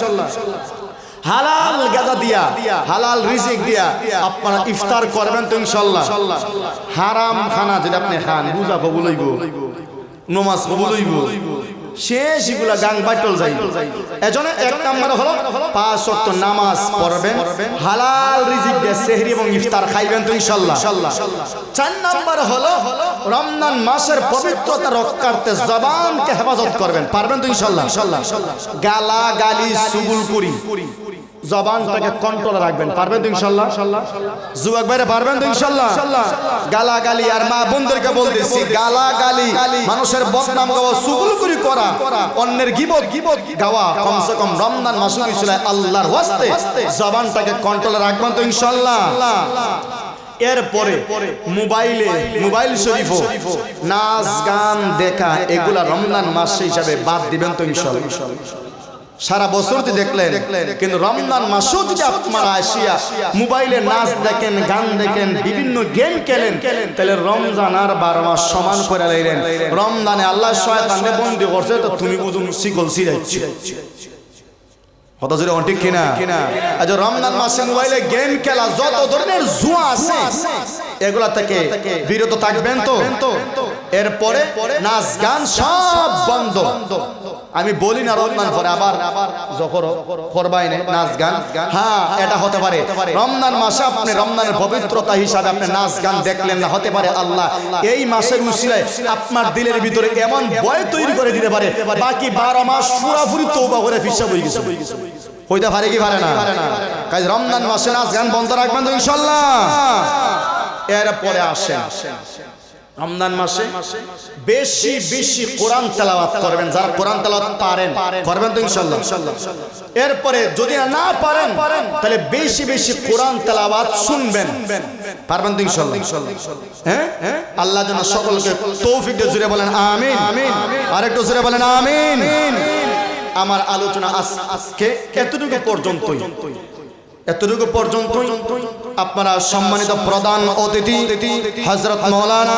Speaker 1: হালাল গাদা দিয়া হালাল রিজিক দিয়া আপনারা ইফতার করবেন তো ইনশাআল্লাহ হারাম খানা যদি আপনি খান বুঝা কবুল হইব নমাজ কবুল হইব শেষ এগুলা গাং বাটল যাই এজন্য এক নাম্বার হলো 5 ওয়াক্ত নামাজ পড়বেন হালাল রিজিক দিয়ে সেহরি এবং ইফতার খাইবেন তো ইনশাআল্লাহ 4 নাম্বার হলো রমজান মাসের পবিত্রতা রক্ষার্থে জবানকে হেফাজত করবেন পারবেন তো ইনশাআল্লাহ গালা গালি চুগলখড়ি জবানটাকে কন্ট্রোলে রাখবেন পারবেন তো ইনশাআল্লাহ যুবক ভাইরা পারবেন তো ইনশাআল্লাহ গালাগালি আর মা বোনদেরকে বলতেছি গালাগালি মানুষের বদনাম গাওয়া চুগলখড়ি করা অন্যের গীবত গাওয়া কমসে কম রমজান মাসে বিসলায় আল্লাহর ওয়াস্তে জবানটাকে কন্ট্রোলে রাখবেন তো ইনশাআল্লাহ এরপরে মোবাইল শরীফ নাচ গান দেখা এগুলা রমজান মাস হিসাবে বাদ দিবেন তো ইনশাআল্লাহ সারা বছর তো দেখলেন কিন্তু রমজান মাসেও যদি আপনারা আসিয়া মোবাইলে নাচ দেখেন গান দেখেন বিভিন্ন গেম খেলেন তাহলে রমজান আর 12 মাস সমান করে লাইলেন রমজানে আল্লাহ শয়তানকে বন্দী করছে তো তুমি বুঝুন শিকল ছিড়াইছো কত জোরে ঠিক কিনা আজ রমজান মাসে মোবাইলে গেম খেলা যত ধরনের জুয়া আছে এগুলা থেকে বিরত থাকবেন তো এরপরে নাচ গান সব বন্ধ আমি বলি না রমজান পরে আবার যখন করবাই না নাচ গান হ্যাঁ এটা হতে পারে রমজান মাসে আপনি রমজানের পবিত্রতা হিসাবে আপনি নাচ গান দেখলেন না হতে পারে আল্লাহ এই মাসের উসিলায় আপনার দিলের ভিতরে এমন ভয় তৈরি করে দিতে পারে বাকি 12 মাস পুরোপুরি তওবা করে হিসাব হয়ে গেছে হইতে পারে কি পারে না কাজ রমজান মাসে নাচ গান বন্ধ রাখবেন তো ইনশাআল্লাহ এরপরে আসেন রমজান মাসে বেশি বেশি কোরআন তেলাওয়াত করবেন যারা কোরআন তেলাওয়াত পারেন করবেন তো ইনশাআল্লাহ এরপরে যদি না পারেন তাহলে বেশি বেশি কোরআন তেলাওয়াত শুনবেন পারবেন তো ইনশাআল্লাহ হ্যাঁ আল্লাহ যেন সকলকে তৌফিক দিয়ে জুড়ে বলেন আমিন আরেকটু জুড়ে বলেন আমিন আমার আলোচনা আজকে এতটুকু পর্যন্তই আপনারা সম্মানিত প্রধান অতিথি হযরত মাওলানা